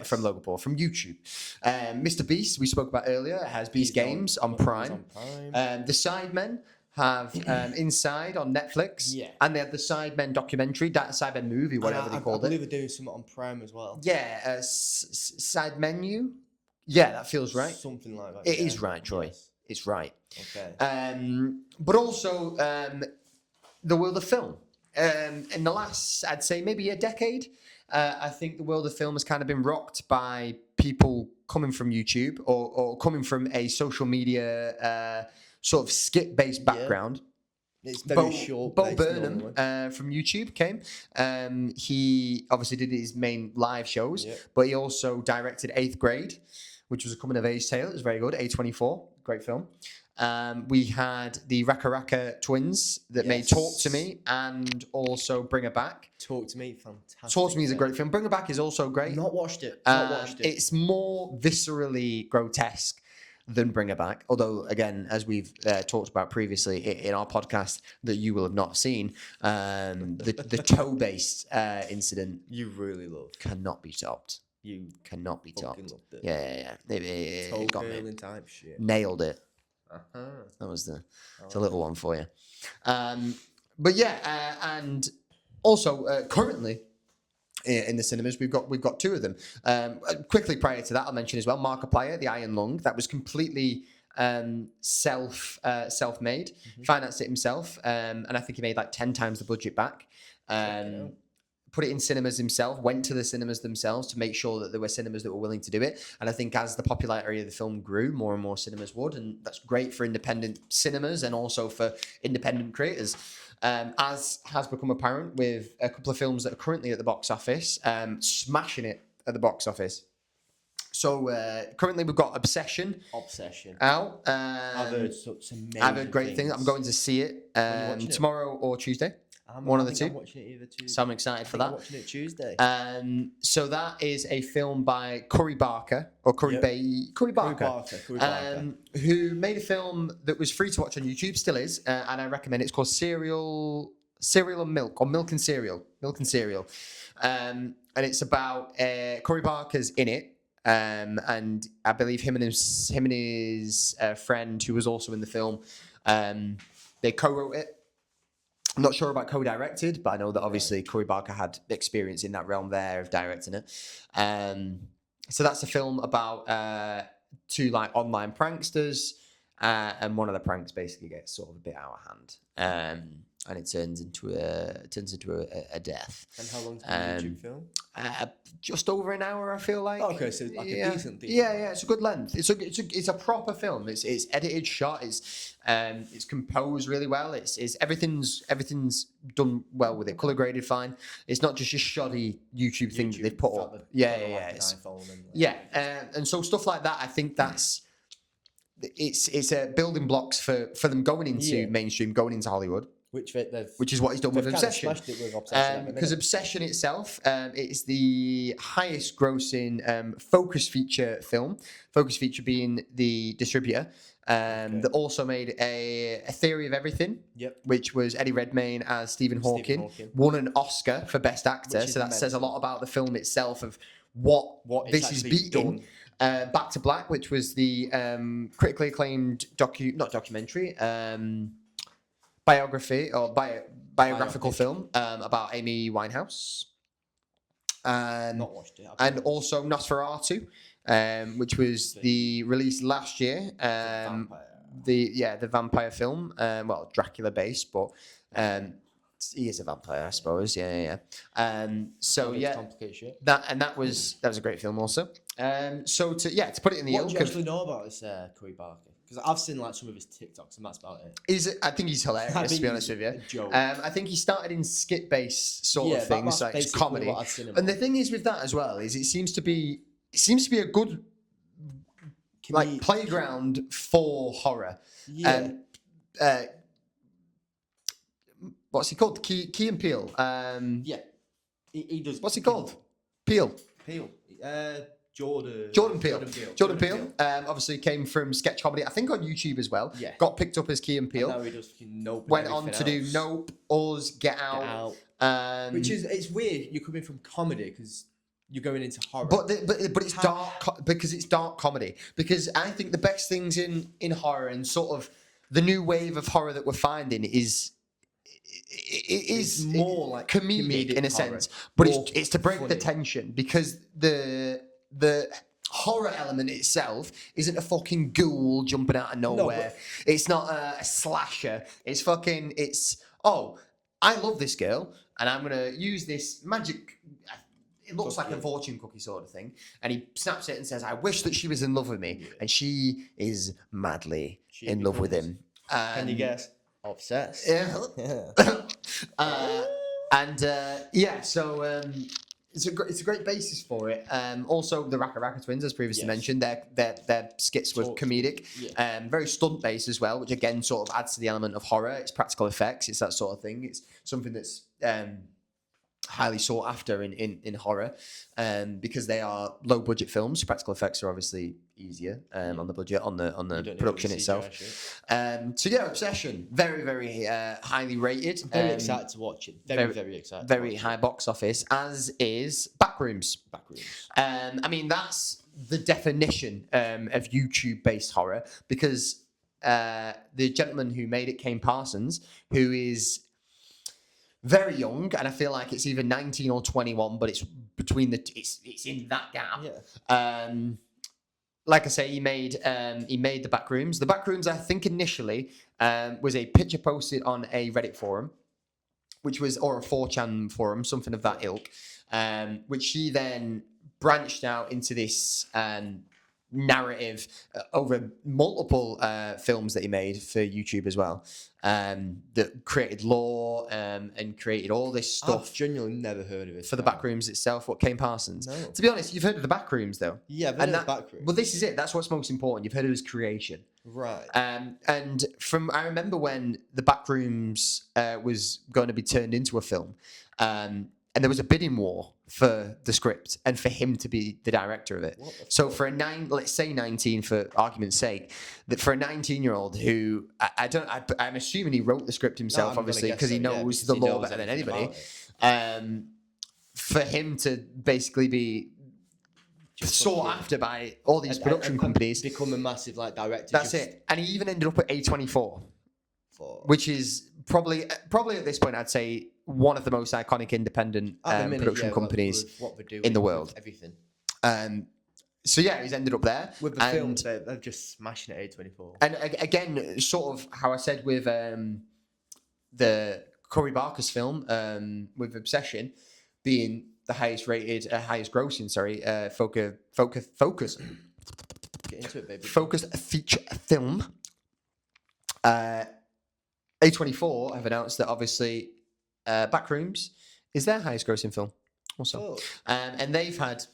from YouTube. Mr. Beast, we spoke about earlier, has Beast Games on Prime. The Sidemen have Inside on Netflix. Yeah. And they have the Sidemen documentary, Sidemen movie, whatever they called I it. believe they're doing something on Prime as well. Yeah, Side Menu. Yeah, that feels right. Something like that. It is right, Troy. Yes. It's right. Okay. But also the world of film. In the last, I'd say maybe a decade, I think the world of film has kind of been rocked by people coming from YouTube or coming from a social media sort of skit-based background. It's very short. Bo Burnham from YouTube came. He obviously did his main live shows, but he also directed 8th Grade, which was a coming-of-age tale. It was very good. A24, great film. We had the Raka Raka twins that made Talk to Me and also Bring Her Back. Talk to Me, fantastic. Talk to Me is a great film. Bring Her Back is also great. Not watched it. It's more viscerally grotesque than Bring Her Back. Although, again, as we've talked about previously in our podcast that you will have not seen, the toe-based incident You really love. cannot be topped. You cannot be topped. fucking loved it. Yeah. It got me. Toe-curling type shit. Nailed it. That was it's a little one for you. But yeah, and also currently in the cinemas we've got two of them. Quickly prior to that, I'll mention as well Markiplier, The Iron Lung. That was completely self-made. Financed it himself, and I think he made like 10 times the budget back. Put it in cinemas himself, went to the cinemas themselves to make sure that there were cinemas that were willing to do it. And I think as the popularity of the film grew, more and more cinemas would. And that's great for independent cinemas and also for independent creators. As has become apparent with a couple of films that are currently at the box office, smashing it at the box office. So currently we've got Obsession out. I've heard such amazing I've heard great things. I'm going to see it tomorrow or Tuesday. One of the two. I'm watching it either Tuesday. So I'm excited for that. I'm watching it Tuesday. So that is a film by Curry Barker who made a film that was free to watch on YouTube, still is, and I recommend it. It's called Cereal and Milk, or Milk and Cereal. And it's about Curry Barker's in it. And I believe him and his friend, who was also in the film, they co-wrote it. I'm not sure about co-directed, but I know that obviously Curry Barker had experience in that realm there of directing it. So that's a film about two like online pranksters, and one of the pranks basically gets sort of a bit out of hand, and it turns into a death. And how long's the YouTube film? just over an hour, I feel like. Okay, so like a decent. Yeah, it's a good length. It's a proper film. It's edited, shot. It's composed really well. It's everything's done well with it. Color graded fine. It's not just a shoddy YouTube thing that they've put up. Yeah. And so stuff like that, I think it's building blocks for them going into mainstream, going into Hollywood. Which is what he's done with Obsession. Because Obsession itself, it's the highest grossing focus feature film. Focus feature being the distributor. That also made a Theory of Everything, which was Eddie Redmayne as Stephen Hawking. Won an Oscar for Best Actor, so that says a lot about the film itself of what this is beating. Back to Black, which was the critically acclaimed documentary. Biography or biographical film about Amy Winehouse. Not watched it. And also Nosferatu, which was the release last year. The vampire film. Well, Dracula based, but he is a vampire, I suppose. Yeah. Complicated shit. That was a great film also. To put it in the What do you actually know about this Corey Barker? Because I've seen like some of his TikToks and that's about it. I think he's hilarious, to be honest with you. A joke. I think he started in skit-based sort of things, like it's comedy. And the thing is with that as well is it seems to be a good like playground for horror. Yeah. What's he called? Key and Peele. Yeah. He does. What's he called? Peele. Jordan Peele. Obviously came from sketch comedy, I think on YouTube as well. Yeah. Got picked up as Key and Peele. And now he does Nope. Went on to do Nope, Us, Get Out. Which is, it's weird. You're coming from comedy because you're going into horror. But it's dark because it's dark comedy. Because I think the best things in horror and sort of the new wave of horror that we're finding is more like comedic in a horror. sense, but it's to break the tension because the horror element itself isn't a fucking ghoul jumping out of nowhere. It's not a slasher. It's I love this girl and I'm gonna use this magic. It looks like a fortune cookie sort of thing, and he snaps it and says, "I wish that she was in love with me," and she is madly in love with him. Can you guess? Obsessed. Yeah. So it's a great basis for it. Also, the Raka Raka twins, as previously mentioned, their skits were comedic, very stunt based as well, which again sort of adds to the element of horror. It's practical effects. It's that sort of thing. It's something that's highly sought after in horror, because they are low budget films. Practical effects are obviously easier on the budget, on the production itself. Obsession, very very highly rated. Very excited to watch it. Very excited. Very high box office, as is Backrooms. I mean, that's the definition of YouTube based horror, because the gentleman who made it, Kane Parsons, who is very young, and I feel like it's either 19 or 21, but it's between it's in that gap. Yeah. Like I say, he made the Backrooms. The Backrooms, I think, initially was a picture posted on a Reddit forum, or a 4chan forum, something of that ilk, which he then branched out into this narrative over multiple films that he made for YouTube as well, that created lore and created all this stuff. I've genuinely never heard of it. For the Backrooms itself, what Kane Parsons. No. To be honest, you've heard of the Backrooms though. Yeah, I've heard of the Backrooms. Well, this is it. That's what's most important. You've heard of his creation. Right. And I remember when the Backrooms was going to be turned into a film, and there was a bidding war for the script and for him to be the director of it. So for let's say 19 for argument's sake, that for a 19-year-old who I'm assuming he wrote the script himself, obviously, because he knows the law better than anybody. For him to basically be sought after by all these production companies, become a massive like director. That's it. And he even ended up at A24, which is probably at this point I'd say one of the most iconic independent production companies in the world. Everything. He's ended up there. With the films, they're just smashing at A24. And again, sort of how I said with the Corey Barker's film, with Obsession, being the highest rated, highest grossing, focus Get into it, baby. focused feature film. A24 have announced that obviously Backrooms is their highest grossing film also. Oh. And they've had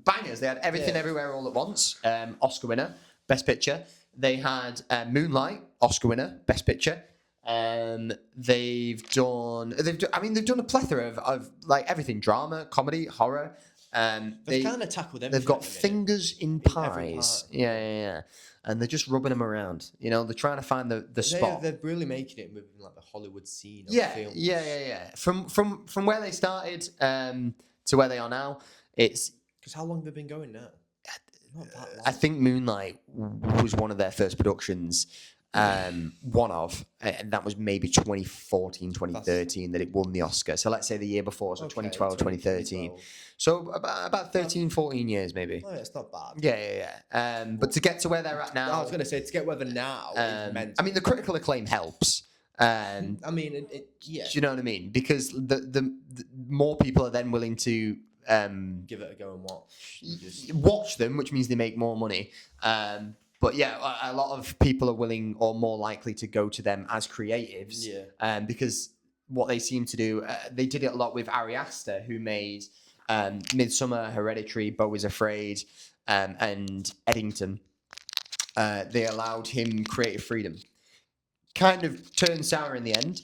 bangers. They had Everything Yeah. Everywhere All at Once, Oscar winner, Best Picture. They had Moonlight, Oscar winner, Best Picture. They've done a plethora of like everything: drama, comedy, horror. They've kind of tackled everything. They've got at the minute. fingers in every pies. part. Yeah. And they're just rubbing them around. You know, they're trying to find the spot. They're really making it within like the Hollywood scene. Of Yeah. films. From where they started to where they are now, it's. Because how long have they been going now? Not that long. I think Moonlight was one of their first productions. And that was maybe 2014, 2013 that it won the Oscar. So let's say the year before, so 2012, 2013. So about 13, 14 years maybe. Oh, yeah, it's not bad. Yeah. But to get to where they're at now, I was going to say, to get where they're now is mental. I mean, the critical acclaim helps. I mean, yeah. Do you know what I mean? Because the more people are then willing to Give it a go and watch. watch them, which means they make more money. But yeah, a lot of people are willing or more likely to go to them as creatives. Yeah. Because what they seem to do, they did it a lot with Ari Aster, who made Midsummer, Hereditary, Beau is Afraid, and Eddington. They allowed him creative freedom. Kind of turned sour in the end,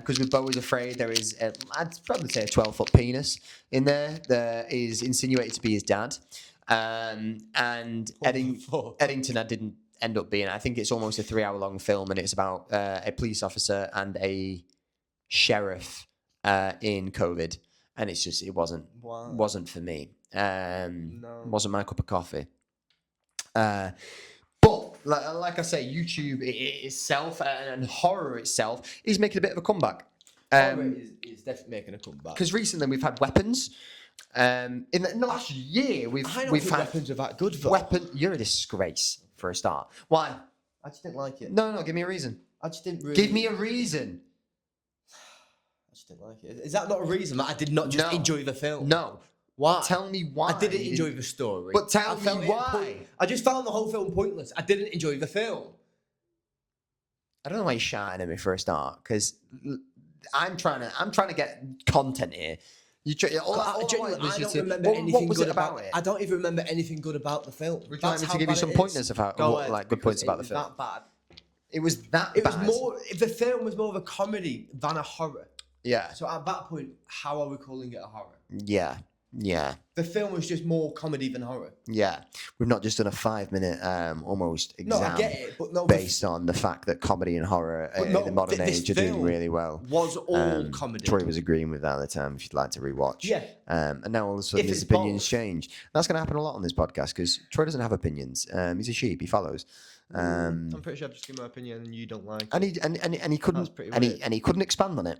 because with Beau is Afraid, there is, I'd probably say, a 12-foot penis in there that is insinuated to be his dad. And Eddington, I didn't end up being. I think it's almost a 3-hour-long film, and it's about a police officer and a sheriff in COVID, and it's just it wasn't for me. Wasn't my cup of coffee. But like I say, YouTube itself and horror itself is making a bit of a comeback. Horror is definitely making a comeback. Because recently we've had Weapons. In the last year, we've had Weapons are that good. Though. Weapon. You're a disgrace for a start. Why? I just didn't like it. No. Give me a reason. I just didn't really. Give me a reason. I just didn't like it. Is that not a reason that I did not just No. enjoy the film? No. Why? Tell me why. I didn't enjoy the story. But tell I me felt it why. I just found the whole film pointless. I didn't enjoy the film. I don't know why you're shouting at me for a start, because I'm trying to get content here. I don't remember anything good about it. I don't even remember anything good about the film. Would you like me to give you some pointers of good points about the film? That bad. It was that It bad. was more. If the film was more of a comedy than a horror. Yeah. So at that point, how are we calling it a horror? Yeah. The film was just more comedy than horror. Yeah. We've not just done a 5-minute almost exam. No, I get it, but no. Based on the fact that comedy and horror in the modern age are doing really well. Was all comedy. Troy was agreeing with that at the time. If you'd like to rewatch, Yeah. And now all of a sudden If his it's opinions both. change. That's going to happen a lot on this podcast because Troy doesn't have opinions. He's a sheep. He follows. I'm pretty sure I've just given my opinion and you don't like it. And he couldn't That's pretty and weird. he couldn't expand on it.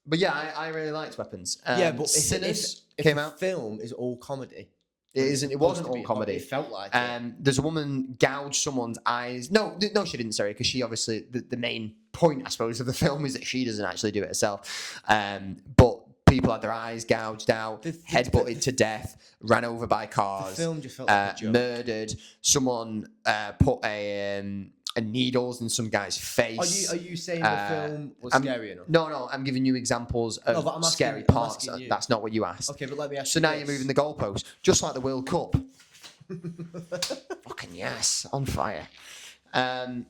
But yeah, I really liked Weapons. Yeah, but Sinners if came the out. film is all comedy. It isn't. It supposed wasn't to all be comedy. It felt like it. There's a woman gouged someone's eyes. No, she didn't. Sorry, because she obviously the main point, I suppose, of the film is that she doesn't actually do it herself. But people had their eyes gouged out, headbutted to death, ran over by cars. The film just felt like a joke. Murdered. Someone put a needles in some guy's face. Are you saying the film was scary enough? No, I'm giving you examples of but I'm asking- scary I'm parts. asking you. That's not what you asked. Okay, but let me ask So you now this. you're moving the goalpost, just like the World Cup. Fucking yes, on fire. But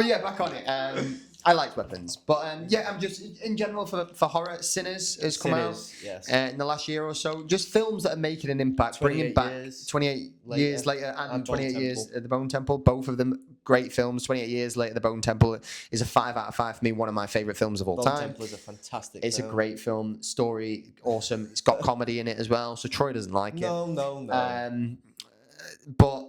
yeah, back on it. I liked Weapons, but yeah, I'm just in general for horror. Sinners has come Sinners, yes. out in the last year or so. Just films that are making an impact, bringing 28 back years 28 later, years later, and and Bone 28 years Temple. at the Bone Temple. Both of them great films. 28 years later, the Bone Temple is a 5 out of 5 for me. One of my favorite films of all Bone time. Temple is a fantastic It's film. a great film. Story awesome. It's got comedy in it as well. So Troy doesn't like it. No. But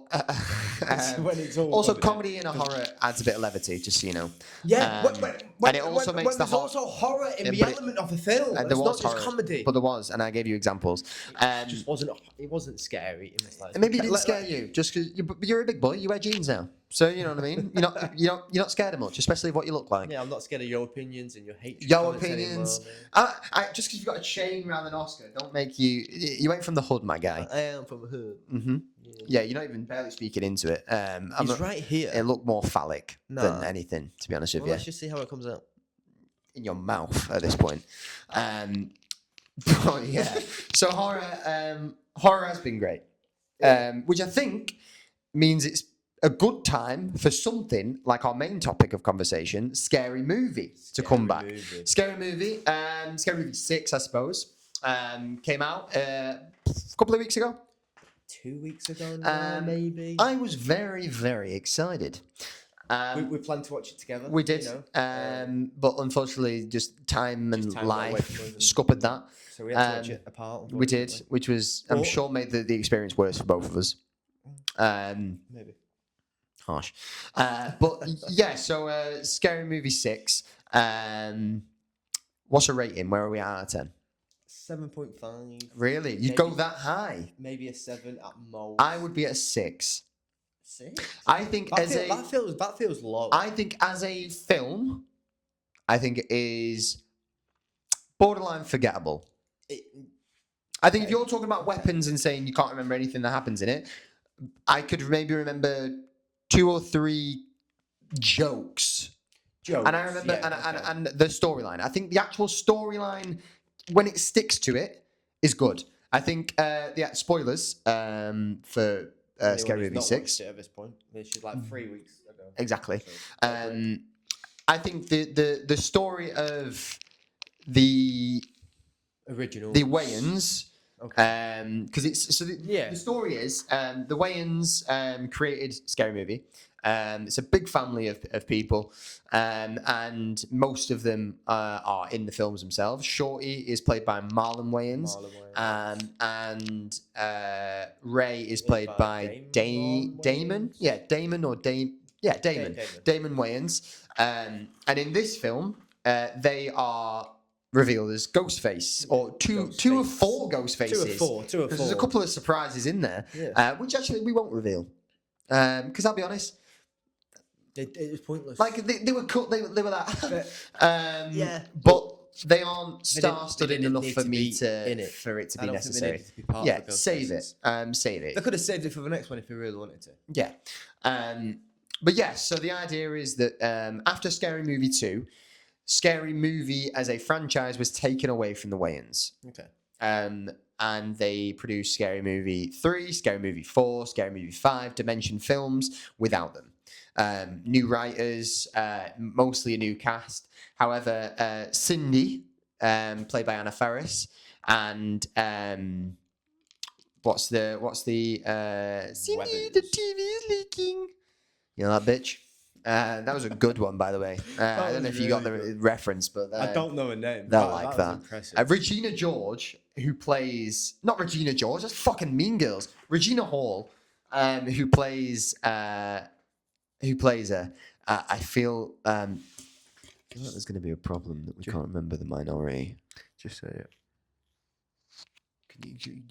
When it's all also comedy. comedy in a horror adds a bit of levity, just so you know. Yeah, and it also makes the there's also horror in Yeah, the but it- element of the film. And It's there not was just horror, comedy. but there was, and I gave you examples. It just wasn't. It wasn't scary. It was like Maybe it didn't scare you, just because you're a big boy. You wear jeans now. So you know what I mean. You're not scared of much, especially of what you look like. Yeah, I'm not scared of your opinions and your hatred. Your comments opinions. anymore, Just because you've got a chain around an Oscar, don't make you. You ain't from the hood, my guy. I am from a hood. Mm-hmm. Yeah, you're not even barely speaking into it. He's right here. It looked more phallic than Nah. anything, to be honest with Well, you. let's just see how it comes out. In your mouth at this point. But yeah. So horror has been great, which I think means it's a good time for something like our main topic of conversation, scary movie, to come back. Scary movie 6, I suppose, came out a couple of weeks ago. 2 weeks ago now, maybe. I was very, very excited. We planned to watch it together. We did, You know, but unfortunately, just time and time got away life from us and- scuppered that. so we had to watch it apart. We did, unfortunately. which was, I'm But- sure, made the experience worse for both of us. Maybe. Harsh. But yeah, so Scary Movie 6. What's a rating? Where are we at out of 10? 7.5. Really? You go Maybe- that high? Maybe a 7 at most. I would be at a 6. 6? I think That feels low. I think as a film, I think it is borderline forgettable. I think if you're talking about weapons and saying you can't remember anything that happens in it, I could maybe remember 2 or 3 jokes. And I remember, and the storyline. I think the actual storyline, when it sticks to it, is good. I think, spoilers for Scary Movie 6. At this point, which is like 3 weeks ago. Exactly. So, I think the story of the original. the Wayans. Okay. Because the story is the Wayans created Scary Movie. It's a big family of people, and most of them are in the films themselves. Shorty is played by Marlon Wayans, and Ray is played by Damon. Yeah, Damon or Dame. Yeah, Damon. Damon Wayans. And in this film, they are revealed as Ghostface, or two of 4 Ghostfaces. 2 of 4. Because there's a couple of surprises in there, which actually we won't reveal. Because I'll be honest, it was pointless. like they were cut, they were that. Yeah. But they aren't They didn't star-studded need enough for to me be in it. for it to I be don't think they necessary. needed to be part Yeah, of the save it. Ghostfaces. Save it. They could have saved it for the next one if they really wanted to. Yeah. But yeah, so the idea is that after Scary Movie 2, Scary Movie as a franchise was taken away from the Wayans. Okay. And they produced Scary Movie 3, Scary Movie 4, Scary Movie 5, Dimension Films without them. New writers, mostly a new cast. However, Cindy, played by Anna Faris, and what's the Cindy, the TV is leaking. You know that bitch? That was a good one, by the way. I don't know if you got the reference, but I don't know her name. They'll like that. Impressive. Regina George, who plays not Regina George, that's fucking Mean Girls. Regina Hall, who plays her. I feel like there's going to be a problem that we can't remember the minority. Just say it.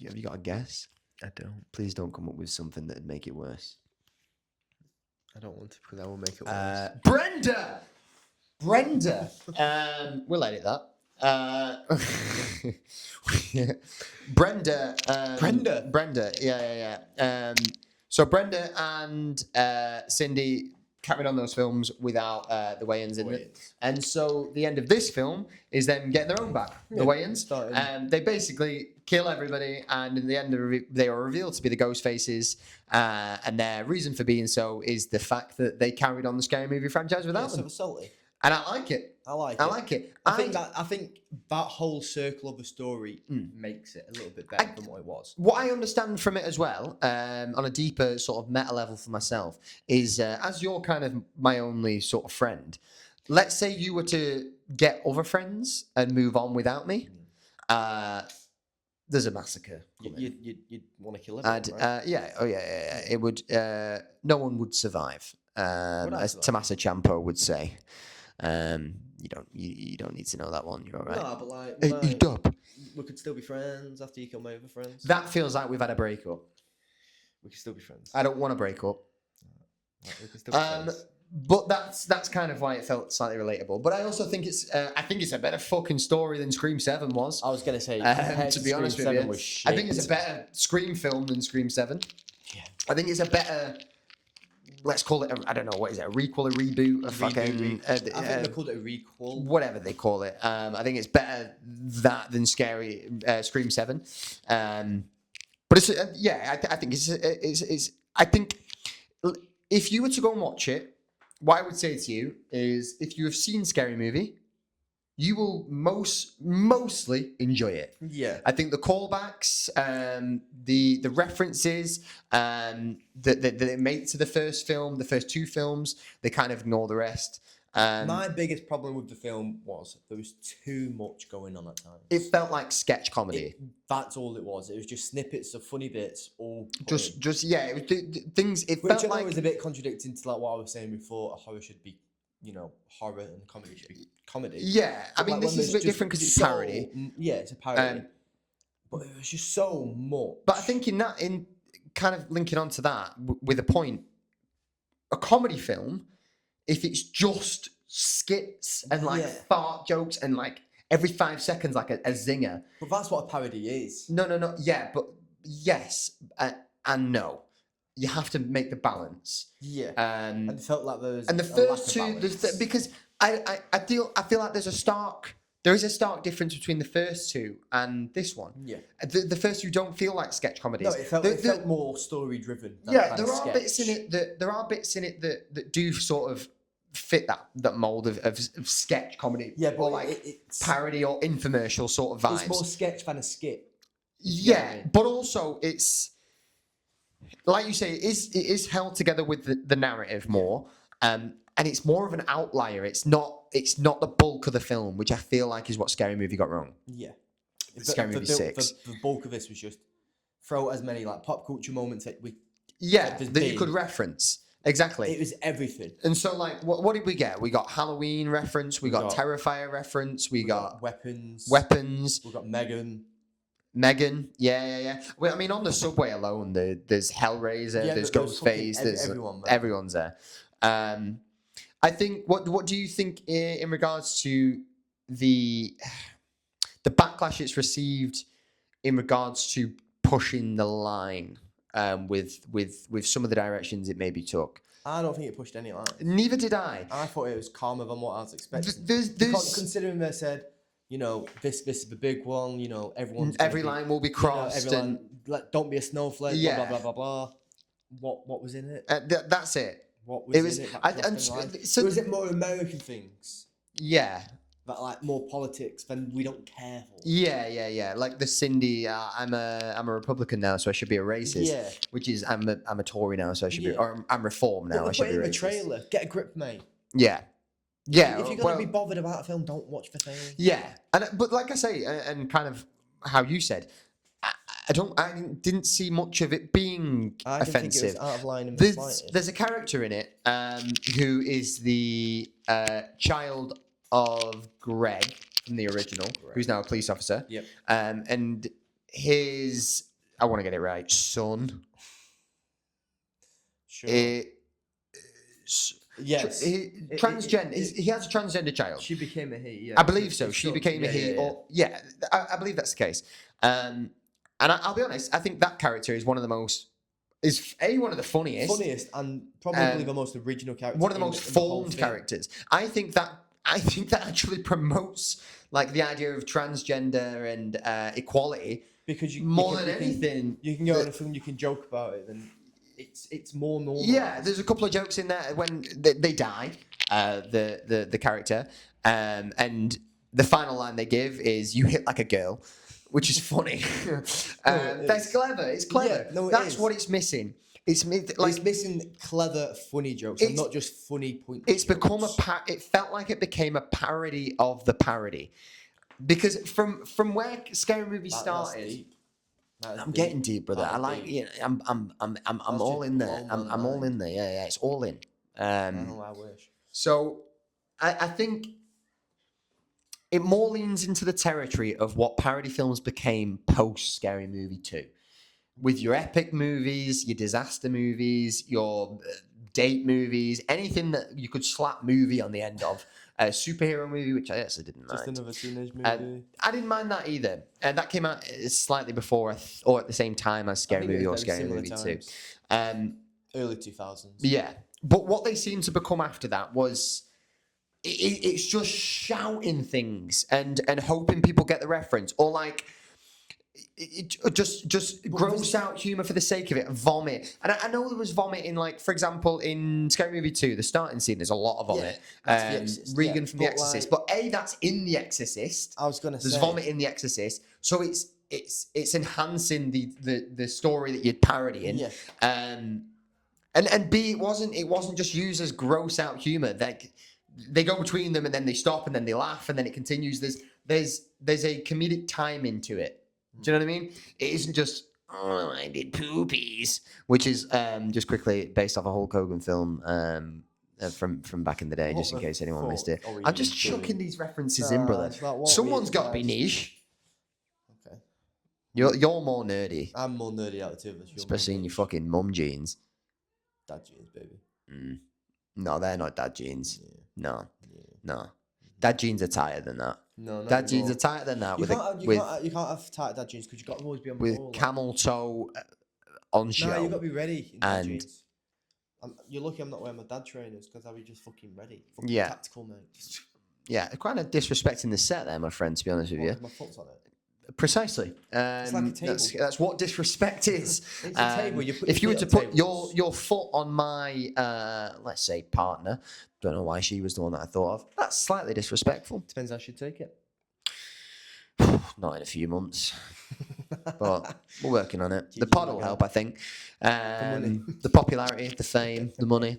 Have you got a guess? I don't. Please don't come up with something that'd make it worse. I don't want to because I will make it worse. Brenda. We'll edit that. Brenda. Brenda. Yeah. So Brenda and Cindy carried on those films without the Wayans in it, and so the end of this film is them getting their own back. The Wayans. They basically kill everybody, and in the end, they are revealed to be the Ghostfaces. And their reason for being so is the fact that they carried on the Scary Movie franchise without them. Salty. And I like it. I like it. I think that whole circle of the story makes it a little bit better than what it was. What I understand from it as well, on a deeper sort of meta level for myself, is as you're kind of my only sort of friend, let's say you were to get other friends and move on without me, there's a massacre. You'd want to kill everyone, right? Yeah. It would. No one would survive. As Tommaso Ciampa would say. You don't need to know that one. You're all right. No, but like, we could still be friends after you kill my other friends. That feels like we've had a breakup. We could still be friends. I don't want to break up. Like, we can still be friends. But that's kind of why it felt slightly relatable. But I also think it's a better fucking story than Scream 7 was. I was gonna say, To be honest with you, was shit. I think it's a better Scream film than Scream 7. Yeah. I think it's a better, let's call it, I don't know, what is it, a requel, a reboot, a fucking... I think they called it a recall. Whatever they call it. I think it's better that than Scream 7. But it's, I think it's... I think if you were to go and watch it, what I would say to you is, if you have seen Scary Movie, you will mostly enjoy it. Yeah. I think the callbacks, the references that they make to the first film, the first two films, they kind of ignore the rest. My biggest problem with the film was there was too much going on at times. It felt like sketch comedy. That's all it was. It was just snippets of funny bits, all It was things. It which felt I know like is a bit contradicting to like what I was saying before. A horror should be, horror, and comedy should be comedy. Yeah, I mean, Like, this when is a there's bit different because it's just parody. Yeah, it's a parody. But it was just so much. But I think in kind of linking on to that with a point, a comedy film, if it's just skits and like Yeah. fart jokes and like every 5 seconds like a zinger. But that's what a parody is. No. Yeah, but yes and no. You have to make the balance. Yeah. And it felt like there was And the a lack first of two, balance. because I feel like there is a stark difference between the first two and this one. Yeah. The first two don't feel like sketch comedies. No, it felt more story driven. Yeah, there are bits in it that do sort of fit that mold of sketch comedy. Yeah, but or like it's parody or infomercial sort of vibes. It's more sketch than a skit. Yeah, what I mean? but also it's like you say, it is held together with the narrative more, and it's more of an outlier. It's not the bulk of the film, which I feel like is what Scary Movie got wrong. Yeah. Scary Movie 6. The bulk of this was just throw as many like pop culture moments that we. That there's you could reference. Exactly. It was everything. And so, like, what did we get? We got Halloween reference. We got Terrifier reference. We got weapons. We got Megan. Yeah. Well, I mean, on the subway alone, there's Hellraiser, Yeah, there's there's fucking Ghostface, there's everyone there. everyone's there. I think. What do you think in regards to the backlash it's received in regards to pushing the line with some of the directions it maybe took? I don't think it pushed any line. Neither did I. I thought it was calmer than what I was expecting. There's Considering they said, this is the big one. every line will be crossed, and don't be a snowflake. Yeah. Blah blah blah blah blah. What was in it? that's it. What was in it? So was it more American things yeah. that like more politics than we don't care for? Yeah. Like the Cindy, I'm a Republican now, so I should be a racist. Yeah. Which is I'm a Tory now, so I should be, Yeah. or I'm Reform now, I But should put be it in racist. the trailer. Get a grip, mate. Yeah. If you're gonna be bothered about a film, don't watch the film. Yeah, but like I say, and kind of how you said, I didn't see much of it being I didn't think it offensive. was out of line in the slightest. There's a character in it who is the child of Greg from the original, who's now a police officer. Yep. And his, I want to get it right, son. Sure. Yes. Transgender. He has a transgender child. She became a he. Yeah. I believe so. She became a he. I believe that's the case. And I'll be honest. I think that character is one of the most. Is one of the funniest And probably the most original character. one of the most in the whole formed film. characters. I think that actually promotes like the idea of transgender and equality Because more than anything. You can go on a film, you can joke about it, then it's more normal. Yeah, there's a couple of jokes in there when they die, the character, and the final line they give is "You hit like a girl," which is funny. That's clever. It's clever. Yeah, no, That's what it's missing. It's missing clever, funny jokes, and not just funny points. It's become it felt like it became a parody of the parody, because from where Scary Movie started. I'm getting deep, brother. I like. deep. I'm all in there. I'm all in there. Yeah. It's all in. I wish. So I think it more leans into the territory of what parody films became post Scary Movie 2. With your epic movies, your disaster movies, your date movies, anything that you could slap movie on the end of. A superhero movie, which I actually didn't Just mind. another teenage movie. I didn't mind that either. And that came out slightly before or at the same time as Scary Movie or Scary Movie 2. Early 2000s. Yeah. But what they seemed to become after that was it's just shouting things and hoping people get the reference, or like just gross out humor for the sake of it, vomit. And I know there was vomit in, like, for example, in Scary Movie 2, the starting scene, there's a lot of vomit. that's The Exorcist, Regan from The but, Exorcist, like, but that's in The Exorcist. I was gonna There's say vomit in The Exorcist, so it's enhancing the story that you're parodying. Yeah. And B, it wasn't just used as gross out humor. They go between them and then they stop and then they laugh and then it continues. There's a comedic time into it. Do you know what I mean? It isn't just, oh, I did poopies, which is just quickly based off a Hulk Hogan film from back in the day, just in case anyone missed it. I'm just chucking these references in, brother. Someone's got to be niche. Okay. You're more nerdy, I'm more nerdy out of the two of us. You're especially in more your fucking mum jeans. dad jeans, baby. No, they're not dad jeans. Yeah. No. Dad jeans are tighter than that. No, Dad jeans are tighter than that. You can't have tight dad jeans because you've got to always be on the with ball, camel toe on show. No, you've got to be ready in dad And- jeans. You're lucky I'm not wearing my dad trainers because I'll be just fucking ready. Fucking Yeah. tactical, mate. Just, Yeah, kind of disrespecting the set there, my friend, to be honest with you. my foot's on it. Precisely. like a table. That's what disrespect is. It's a table. You put If your you were feet to on put tables. your foot on my, let's say, partner, don't know why she was the one that I thought of, that's slightly disrespectful. Depends how she take it. Not in a few months. But we're working on it. The Keeps pod on will going. help, I think. money. The popularity, the fame, the money,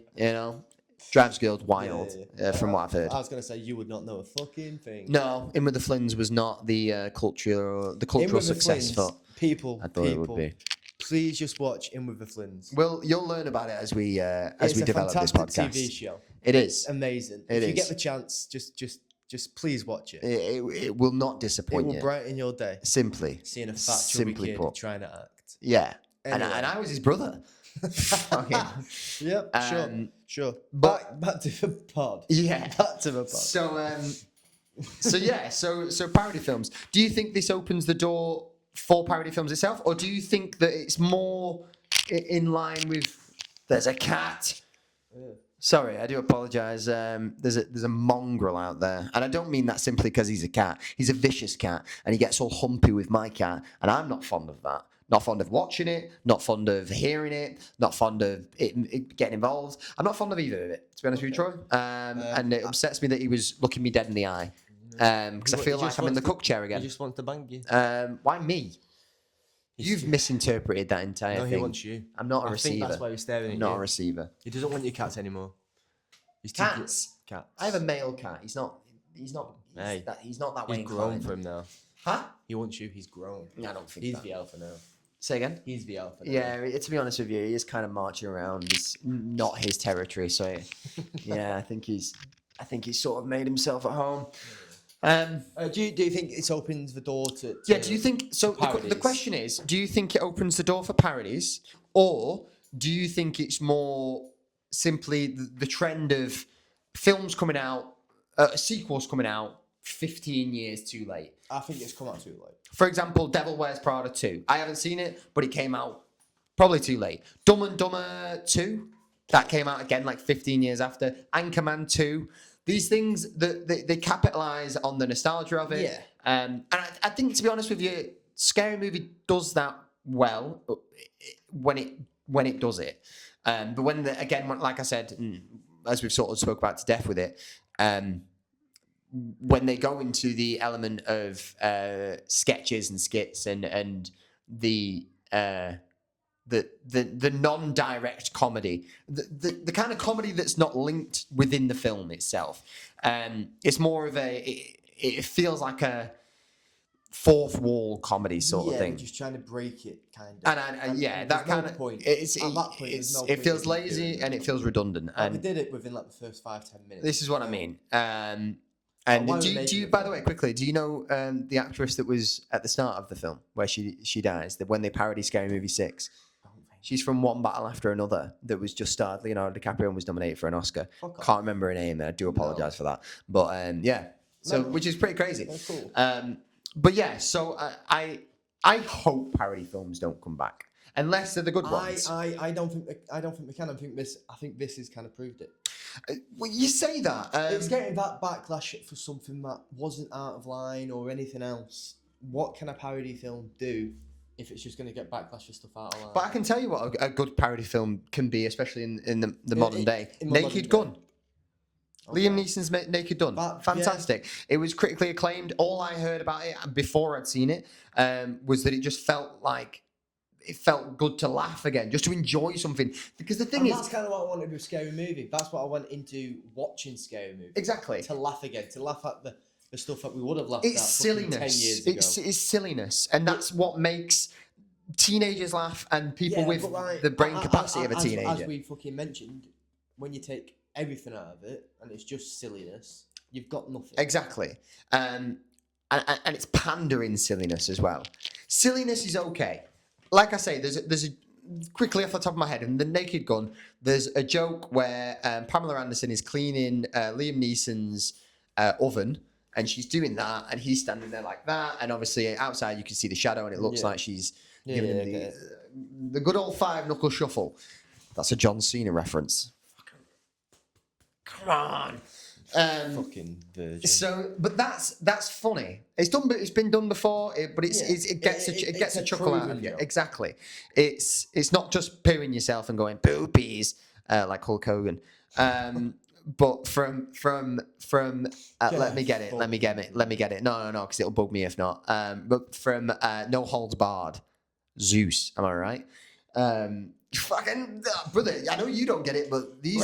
drives girls wild, from what I've heard. I was gonna say you would not know a fucking thing. No, In With the Flins was not the cultural In cultural with the success Flins, that people, I thought it would be. Please just watch In with the Flins. Well, you'll learn about it as we It's a develop this fantastic podcast. TV show. It is. Amazing. It if you is. get the chance, just please watch it. It will not It disappoint will you. brighten your day. Seeing Seeing a fat chubby Simply kid put. trying to act. Yeah. Anyway. And I was his brother. Fucking. Yep, sure. but- Back to the pod. Yeah. Back to the pod. So parody films. Do you think this opens the door for parody films itself, or do you think that it's more in line with? There's a cat. Yeah. Sorry, I do apologise. There's a mongrel out there, and I don't mean that simply because he's a cat. He's a vicious cat, and he gets all humpy with my cat, and I'm not fond of that. Not fond of watching it, not fond of hearing it, not fond of it getting involved. I'm not fond of either of it, to be honest with you, Troy. And it upsets me that he was looking me dead in the eye. Because I feel like I'm in the cook chair He again. just wants to bang you. Why me? You've misinterpreted that entire No, thing. he wants you. I'm not a I receiver. think that's why he's staring at I'm not you. a receiver. He doesn't want your cats anymore. He's too Cats? Cats. I have a male cat. He's not Hey, he's not that way He's grown inclined. for him now. Huh? He wants you. He's grown. I don't think He's that. the alpha now. Say again? He's the alpha now. Yeah, to be honest with you, he is kind of marching around. It's not his territory, so yeah, I think he's sort of made himself at home. Do you think it opens the door to Yeah, do you think so? The parodies? question is, do you think it opens the door for parodies, or do you think it's more simply the trend of films coming out, sequels coming out 15 years too late? I think it's come out too late. For example, Devil Wears Prada 2. I haven't seen it, but it came out probably too late. Dumb and Dumber 2, that came out again like 15 years after. Anchorman 2. These things, they capitalize on the nostalgia of it. Yeah. And I think, to be honest with you, Scary Movie does that well when it does it. But like I said, as we've sort of spoke about to death with it, when they go into the element of sketches and skits and the non-direct comedy, the kind of comedy that's not linked within the film itself, it's more of it feels like a fourth wall comedy sort of thing. Just trying to break it, kind of. And that there's kind no of point. it's At that point, there's no it point feels in doing lazy it. and it feels redundant. We And did it within like the first 5-10 minutes. this is what I mean. And why do were they you, making by it? the way, quickly, do you know the actress that was at the start of the film where she dies? That when they parody Scary Movie 6, I don't think she's from One Battle After Another that was just starred Leonardo DiCaprio and was nominated for an Oscar. Fuck off. Can't remember her name. I do apologize for that. But yeah, so which is pretty crazy. That's cool. But yeah, so I hope parody films don't come back unless they're the good ones. I don't think we can. I think this has kind of proved it. Well, you say that. It's getting that backlash for something that wasn't out of line or anything else. What can a parody film do if it's just going to get backlash for stuff out of line? But I can tell you what a good parody film can be, especially in the modern day. in the Naked modern Gun. Liam Neeson's Naked Gun. Fantastic. It was critically acclaimed. All I heard about it before I'd seen it was that it just felt like it felt good to laugh again, just to enjoy something. Because the thing is, that's kind of what I wanted with Scary Movie. That's what I went into watching Scary Movie. Exactly. To laugh again, to laugh at the stuff that we would have laughed at It's 10 silliness. years ago. It's silliness. And that's what makes teenagers laugh and people with but like, the brain capacity of a as teenager. we fucking mentioned, when you take everything out of it and it's just silliness, you've got nothing. Exactly. And it's pandering silliness as well. Silliness is okay. Like I say, there's a quickly off the top of my head, in The Naked Gun, there's a joke where Pamela Anderson is cleaning Liam Neeson's oven, and she's doing that, and he's standing there like that, and obviously outside you can see the shadow, and it looks like she's giving him the good old 5-knuckle shuffle. That's a John Cena reference. Come on. Fucking virgin. So, but that's funny. It's done, but it's been done before. But it gets a chuckle out of you. Exactly. It's not just pooing yourself and going boobies like Hulk Hogan. But from let me get it. No, because it'll bug me if not. But from No Holds Barred, Zeus. Am I right? Fucking brother, I know you don't get it, but these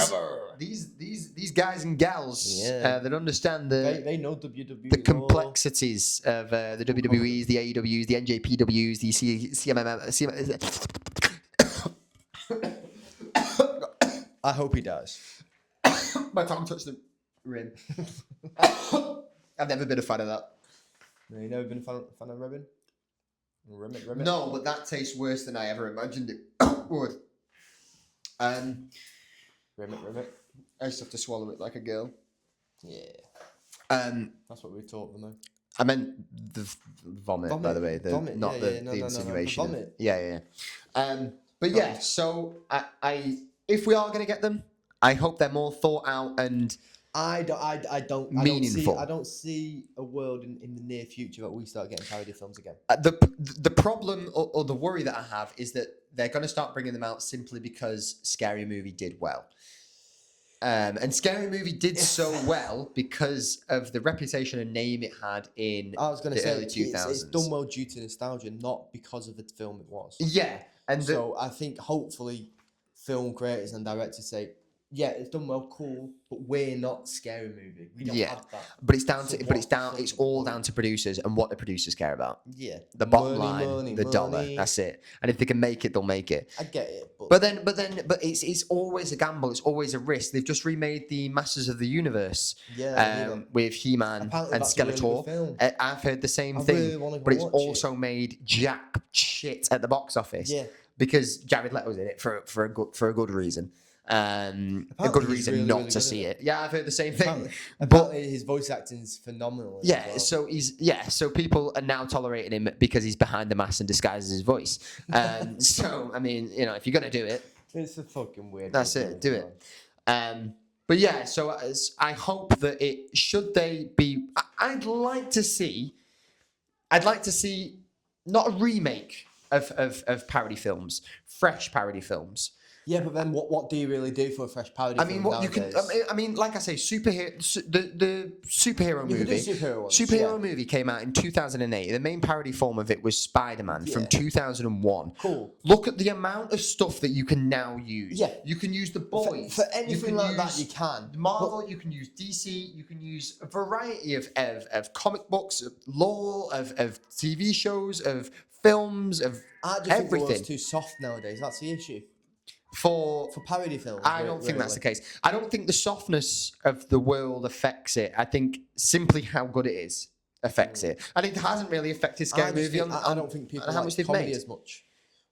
guys and gals that understand they know WWE the complexities of the WWEs, the AEWs, the NJPWs, the CMMM. I hope he does. My tongue touched the rim. I've never been a fan of that. No, you never been a fan of ribbon? Rimmit. No, but that tastes worse than I ever imagined it would. Rimmit. I just have to swallow it like a girl. Yeah. That's what we taught them though. I meant the vomit, by the way. The insinuation. The vomit. Yeah. But yeah, so I if we are going to get them, I hope they're more thought out and meaningful. I don't see a world in the near future that we start getting parody films again. The problem or the worry that I have is that they're going to start bringing them out simply because Scary Movie did well. And Scary Movie did so well because of the reputation and name it had in the early 2000s. It's done well due to nostalgia, not because of the film it was. Yeah. And so I think hopefully film creators and directors say, yeah, it's done well, cool, but we're not Scary Movie. We don't have that. But it's all down to producers and what the producers care about. Yeah. The bottom line, the dollar. That's it. And if they can make it, they'll make it. I get it. But it's always a gamble. It's always a risk. They've just remade the Masters of the Universe with He-Man and Skeletor. Really good I've heard the same thing, but it's also made jack shit at the box office. Yeah. Because Jared Leto's in it for a good reason. A good reason really, not really to see it. Yeah, I've heard the same thing. Apparently his voice acting's phenomenal. Yeah, well. so people are now tolerating him because he's behind the mask and disguises his voice. So I mean, if you're gonna do it, it's a fucking weird. That's it. Do it. But yeah, so I hope that I'd like to see not a remake of parody films, fresh parody films. Yeah, but then what do you really do for a fresh parody? I mean, what you can. I mean, like I say, the superhero movie. Superhero movie came out in 2008. The main parody form of it was Spider-Man from 2001. Cool. Look at the amount of stuff that you can now use. Yeah. You can use The Boys. For anything like that, you can. Marvel, you can use DC, you can use a variety of comic books, of lore, of TV shows, of films, of I just everything. think the world's too soft nowadays. That's the issue. For parody films. I don't think that's the case. I don't think the softness of the world affects it. I think simply how good it is affects it. And it hasn't really affected Scary Movie I don't think people how much they've comedy made as much.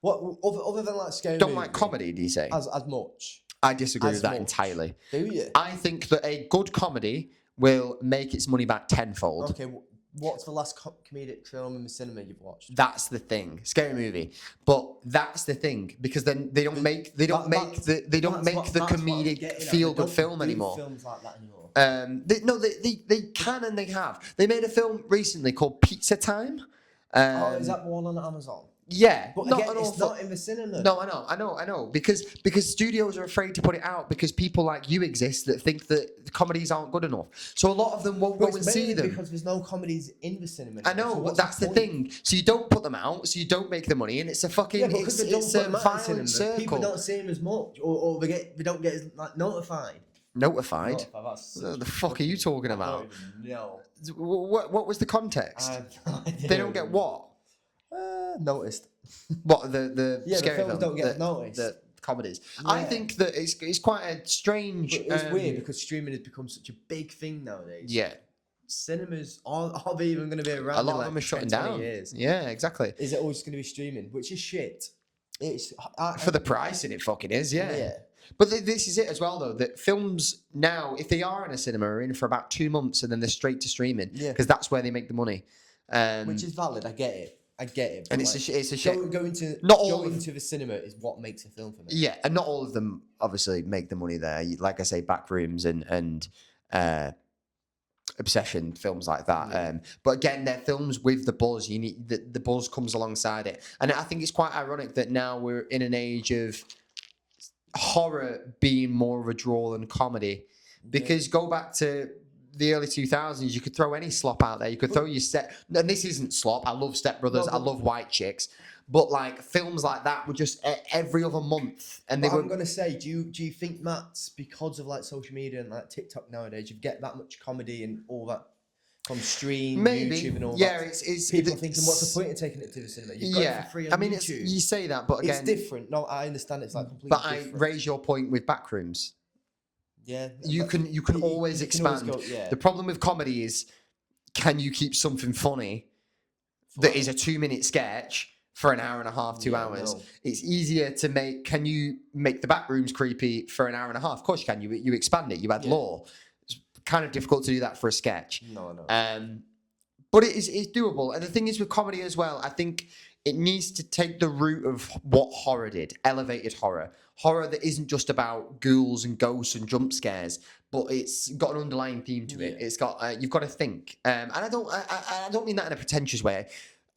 What other than like scary? Don't movie, like comedy, do you say? as much. I disagree as with that much. entirely. Do you? I think that a good comedy will make its money back tenfold. Okay. What's the last comedic film in the cinema you've watched? That's the thing. Scary movie. But that's the thing, because then they don't make the comedic feel good film anymore. Films like that anymore. They can and they have. They made a film recently called Pizza Time. Is that the one on Amazon? Yeah, But not again, an it's awful. not in the cinema. No, I know. Because studios are afraid to put it out because people like you exist that think that comedies aren't good enough. So a lot of them won't But go and it's see mainly them. because there's no comedies in the cinema. I now, know, so but what's that's the point? thing. So you don't put them out, so you don't make the money, and it's a fucking Yeah, because they don't it's put a them out in violent cinema. circle. People don't see them as much, or they don't get as like notified. Notified. That's What the fuck are you talking about? No. What was the context? They don't get what? Noticed. What the Yeah, scary the films film, don't get noticed. The comedies. I Yeah. think that it's quite a strange. But it's weird because streaming has become such a big thing nowadays. Yeah, Cinemas are they even going to be around? a lot in of like them are shutting 10, 20 down. Years? Yeah, exactly. Is it always going to be streaming? Which is shit. It's For the pricing, it fucking is. Yeah. Yeah. But this is it as well, though. That films now, if they are in a cinema, are in for about 2 months, and then they're straight to streaming. Yeah. Because that's where they make the money. Which is valid. I get it. and but it's a shit. Going to Not all going of- to the cinema is what makes a film for me. Yeah, and not all of them obviously make the money there. Like I say, Backrooms and Obsession, films like that. Yeah. But again, they're films with the buzz. You need the buzz comes alongside it, and I think it's quite ironic that now we're in an age of horror being more of a draw than comedy. Because go back to the early 2000s, you could throw any slop out there. You could throw your and this isn't slop. I love Step Brothers. I love White Chicks. But like films like that were just every other month, and they But were. I'm gonna say, do you think that's because of like social media and like TikTok nowadays? You get that much comedy and all that from stream, Maybe, YouTube, and all yeah. that. It's People are thinking, what's the point of taking it to the cinema? You've got it for free on I mean, YouTube. you say that, but again, It's different. No, I understand it's like completely but different. I raise your point with Backrooms. Yeah, You can always expand. Yeah. The problem with comedy is, can you keep something funny that is a 2-minute sketch for an hour and a half, 2 hours? No. It's easier to make. Can you make the Backrooms creepy for an hour and a half? Of course you can. You expand it. You add lore. It's kind of difficult to do that for a sketch. No. But it's doable. And the thing is with comedy as well, I think it needs to take the route of what horror did, elevated horror. Horror that isn't just about ghouls and ghosts and jump scares, but it's got an underlying theme to it. Yeah. It's got you've got to think, and I don't mean that in a pretentious way.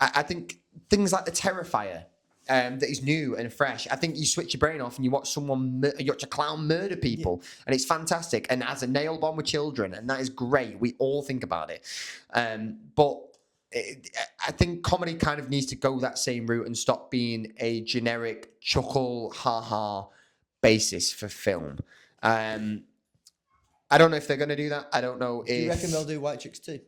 I think things like The Terrifier, that is new and fresh. I think you switch your brain off and you watch you watch a clown murder people, and it's fantastic. And as a nail bomb with children, and that is great. We all think about it, but. I think comedy kind of needs to go that same route and stop being a generic chuckle, ha basis for film. I don't know if they're going to do that. I don't know if. Do you reckon they'll do White Chicks too?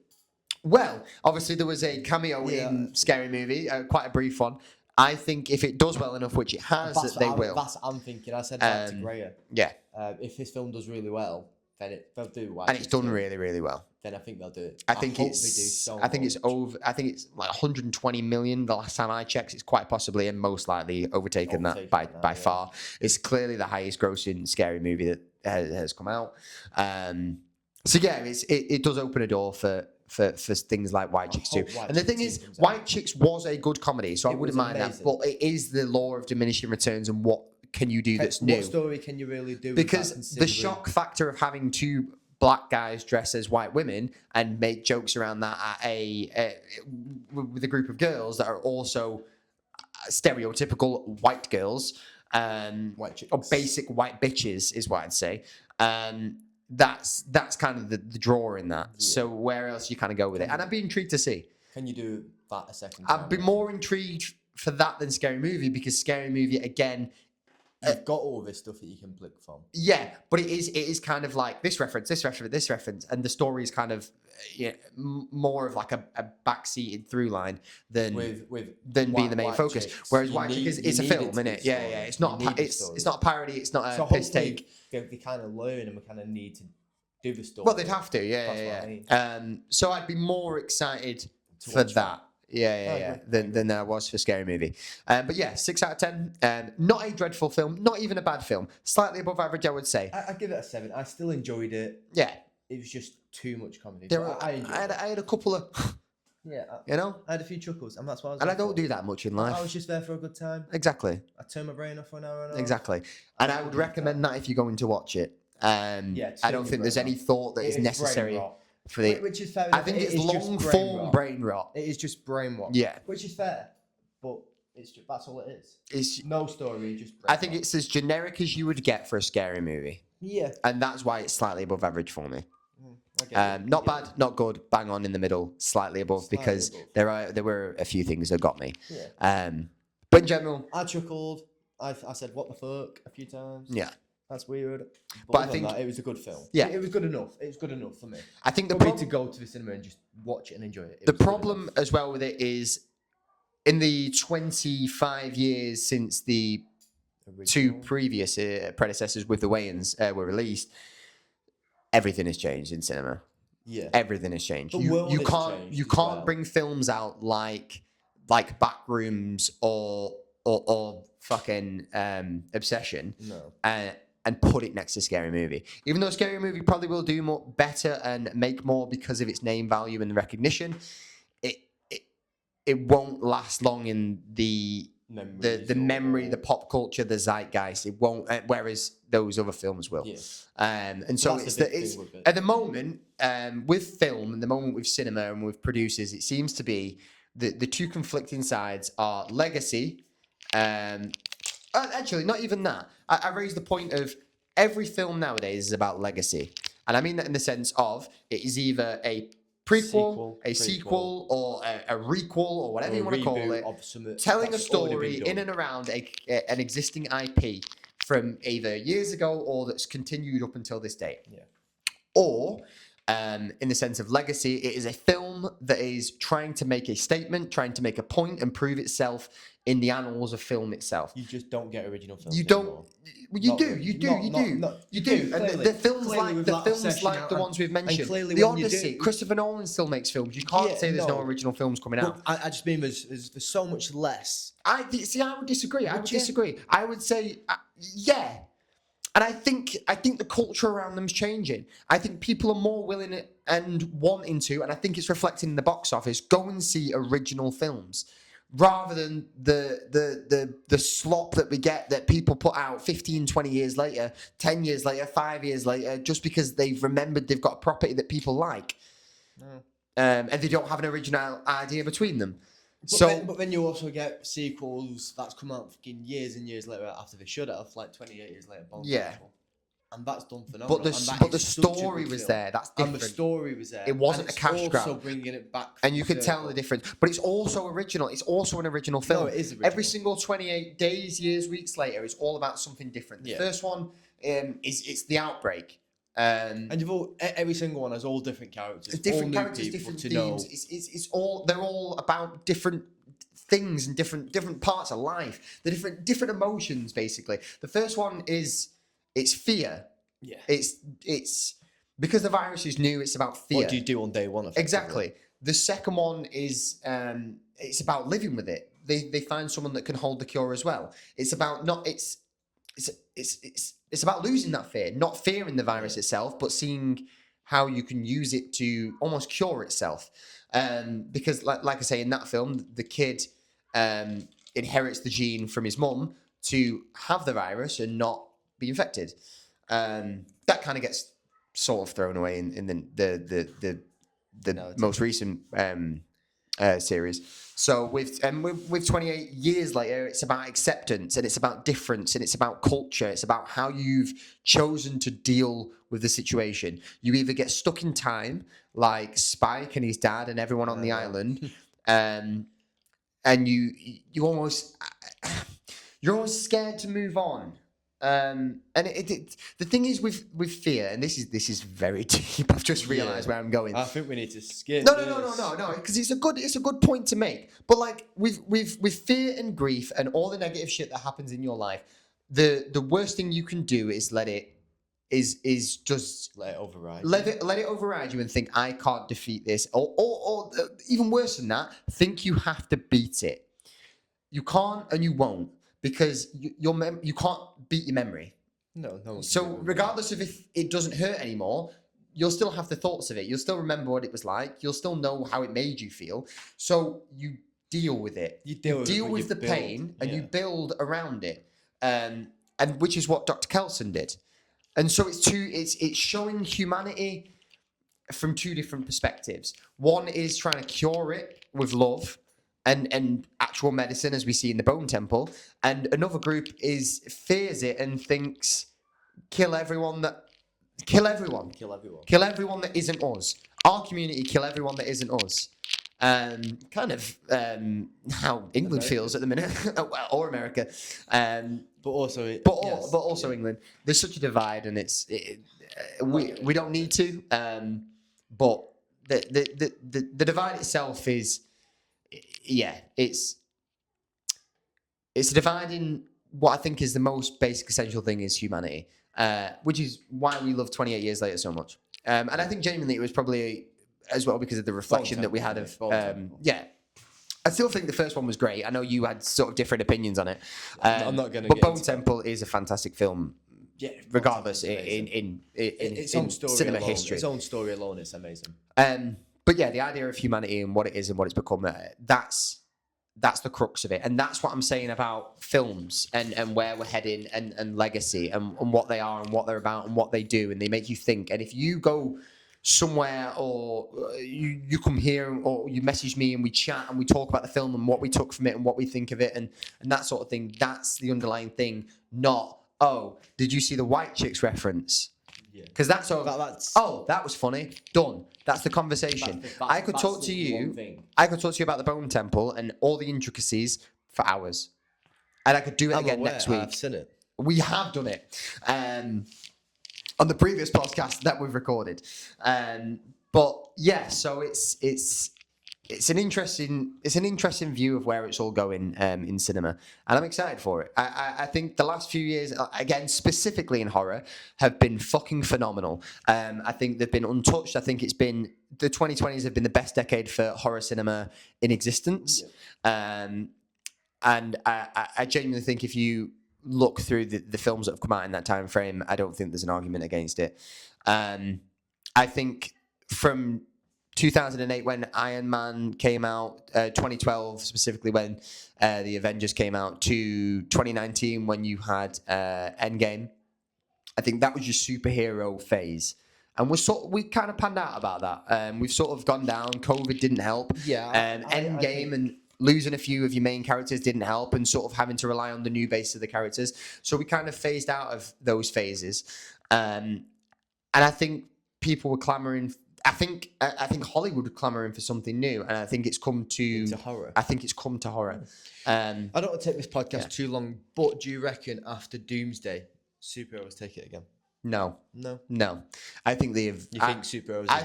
Well, obviously there was a cameo in Scary Movie, quite a brief one. I think if it does well enough, which it has, that they will. That's what I'm thinking. I said that to Greer. Yeah. If this film does really well, then they'll do White And it's Chicks done too. really, really well. Then I think they'll do it. I think hope it's. they do so I think it's much. over. I think it's like 120 million. The last time I checked, it's quite possibly and most likely overtaken that by yeah. far. It's clearly the highest grossing Scary Movie that has come out. So yeah, it does open a door for things like White Chicks too. hope White And the Chicks thing 2 is, comes out. White Chicks was a good comedy, so I It wouldn't was mind that. amazing. But it is the law of diminishing returns, and what can you do that's new? What story can you really do? Because without the considering- shock factor of having two black guys dress as white women and make jokes around that at with a group of girls that are also stereotypical white girls, White Chicks. or basic white bitches is what I'd say. That's kind of the draw in that. So where else you kind of go with it? And I'd be intrigued to see. Can you do that a second time? I'd be more intrigued for that than Scary Movie, because Scary Movie again. You've got all this stuff that you can pick from. Yeah, but it is kind of like this reference, and the story is kind of more of like a backseated through line than being the main focus. Chicks. Whereas You White Chick need- it's a you film, need it to isn't be it? a Yeah, story. yeah. It's not You need the it's story. not a parody. It's not So a piss hopefully take. they kind of learn and we kind of need to do the story. Well, they'd have to. That's what I Yeah. mean. So I'd be more excited for watch that. Yeah. Than there was for Scary Movie. But yeah, 6 out of 10. Not a dreadful film, not even a bad film. Slightly above average, I would say. I give it a 7. I still enjoyed it. Yeah. It was just too much comedy. There But were, I enjoyed it. I had a couple of, Yeah, you know, I had a few chuckles, and that's what I was. and I there don't for. do that much in I life. was just there for a good time. Exactly. I turned my brain off for an hour and a half. Exactly. And I would recommend that if you're going to watch it. I turn don't your think there's brain any off. thought that It is brain necessary rot. for the. Which is fair I enough. think It it's is just long brain form rot. brain rot. It is just brain rot. Yeah. Which is fair, but it's just, that's all it is. It's, No story, just brain I think rot. it's as generic as you would get for a scary movie. Yeah. And that's why it's slightly above average for me. I get it. Not I get bad, not good, bang on in the middle, slightly above, Slightly because above. there were a few things that got me. it. Yeah. But in general, I chuckled. I said, "What the fuck?" a few times. yeah. That's weird. But I other than think- that, it was a good film. Yeah. It was good enough. It was good enough for me. I think the For me problem to go to the cinema and just watch it and enjoy it. It the was good problem enough. as well with it is in the 25 years since the two Original. previous predecessors with the Wayans were released, everything has changed in cinema. Yeah. Everything has changed. The You world has can't changed as can't well. bring films out like Backrooms or fucking Obsession No. and put it next to Scary Movie. Even though Scary Movie probably will do more better and make more because of its name value and recognition, it won't last long in the memory, the pop culture, the zeitgeist. It won't. Whereas those other films will. Yeah. And so That's it's the big it's thing with it. at the moment with film, and the moment with cinema and with producers, it seems to be the two conflicting sides are legacy. Actually, not even that. I raised the point of every film nowadays is about legacy, and I mean that in the sense of it is either a prequel, a sequel, or a requel, or whatever you want to call it, telling a story in and around an existing IP from either years ago or that's continued up until this day. Yeah. Or, in the sense of legacy, it is a film that is trying to make a statement, trying to make a point and prove itself in the annals of film itself. You just don't get original films. You don't. anymore. You Not do. really. You do. Not- You not- do. not- You you do. do, And clearly. the films Clearly like with the that films obsession like out the and- ones we've mentioned. clearly The when you Odyssey. do- Christopher Nolan still makes films. You can't Yeah, say there's no no. original films coming out. But I just mean there's so much less. I would disagree. I would Would you? disagree. I would say, yeah. And I think the culture around them's changing. I think people are more willing and wanting to, and I think it's reflecting in the box office, go and see original films rather than the slop that we get that people put out 15, 20 years later, 10 years later, 5 years later, just because they've remembered they've got a property that people like. And they don't have an original idea between them. But then you also get sequels that's come out fucking years and years later after they should have, like 28 years later. Bond Yeah. sequel. And that's done phenomenal. But and that the is such a story good was film. there. That's And different. the story was there. It wasn't and a cash it's grab. also bringing it back. And you full can tell circle. the difference. But it's also original. It's also an original film. No, it is original. Every single 28 days, years, weeks later, it's all about something different. The Yeah. first one it's the outbreak. And you've all every single one has all different characters, Different all new characters, people different to themes. know. It's all they're all about different things and different parts of life. The different emotions, basically. The first one it's fear. Yeah. It's because the virus is new. It's about fear. What do you do on day one? Effectively? Exactly. The second one is it's about living with it. They find someone that can hold the cure as well. It's about not it's about losing that fear, not fearing the virus itself, but seeing how you can use it to almost cure itself. Because like I say in that film, the kid inherits the gene from his mum to have the virus and not be infected. That kind of gets sort of thrown away in the most recent series. So with 28 years later, it's about acceptance and it's about difference and it's about culture. It's about how you've chosen to deal with the situation. You either get stuck in time, like Spike and his dad and everyone on the island, and you're almost scared to move on. And the thing is with fear, and this is very deep. I've just realised where I'm going. I think we need to skip. No, because it's a good point to make. But like with fear and grief and all the negative shit that happens in your life, the worst thing you can do is let it is just Let it override. let it override you and think I can't defeat this, or even worse than that, think you have to beat it. You can't and you won't, because you can't beat your memory. No, no. So regardless of if it doesn't hurt anymore, you'll still have the thoughts of it. You'll still remember what it was like. You'll still know how it made you feel. So you deal with it. You deal with the build, pain and you build around it. And which is what Dr. Kelson did. And so it's showing humanity from two different perspectives. One is trying to cure it with love and actual medicine, as we see in the Bone Temple, and another group fears it and thinks kill everyone that isn't us. Our community, kill everyone that isn't us. Kind of how England feels at the minute, or America. But also, England. There's such a divide, and we don't need to. But the divide itself is, it's a divide in what I think is the most basic essential thing is humanity, which is why we love 28 Years Later so much. And I think genuinely it was probably as well because of the reflection that we had of I still think the first one was great. I know you had sort of different opinions on it. I'm not going to. But Bone Temple is a fantastic film. Yeah, regardless in its own story cinema alone, history. Its own story alone is amazing. But yeah, the idea of humanity and what it is and what it's become, that's the crux of it. And that's what I'm saying about films and where we're heading and legacy and what they are and what they're about and what they do. And they make you think. And if you go somewhere or you come here or you message me and we chat and we talk about the film and what we took from it and what we think of it and that sort of thing, that's the underlying thing, not, oh, did you see the White Chicks reference? Because that's all. Oh, that was funny. Done. That's the conversation. I could talk to you about the Bone Temple and all the intricacies for hours, and I could do it again next week. I've seen it. We have done it on the previous podcast that we've recorded. But yeah, so it's an interesting view of where it's all going in cinema, and I'm excited for it. I think the last few years, again specifically in horror, have been fucking phenomenal. I think they've been untouched. I think the 2020s have been the best decade for horror cinema in existence. And I genuinely think if you look through the films that have come out in that time frame, I don't think there's an argument against it. I think from 2008 when Iron Man came out, 2012 specifically when the Avengers came out, to 2019 when you had Endgame, I think that was your superhero phase. And we kind of panned out about that. We've sort of gone down. COVID didn't help. Endgame and losing a few of your main characters didn't help, and sort of having to rely on the new base of the characters. So we kind of phased out of those phases. And I think people were clamoring. I think Hollywood was clamoring for something new, and I think it's come to horror. I think it's come to horror. I don't want to take this podcast too long, but do you reckon after Doomsday, superheroes take it again? No. I think they've. You think superheroes? I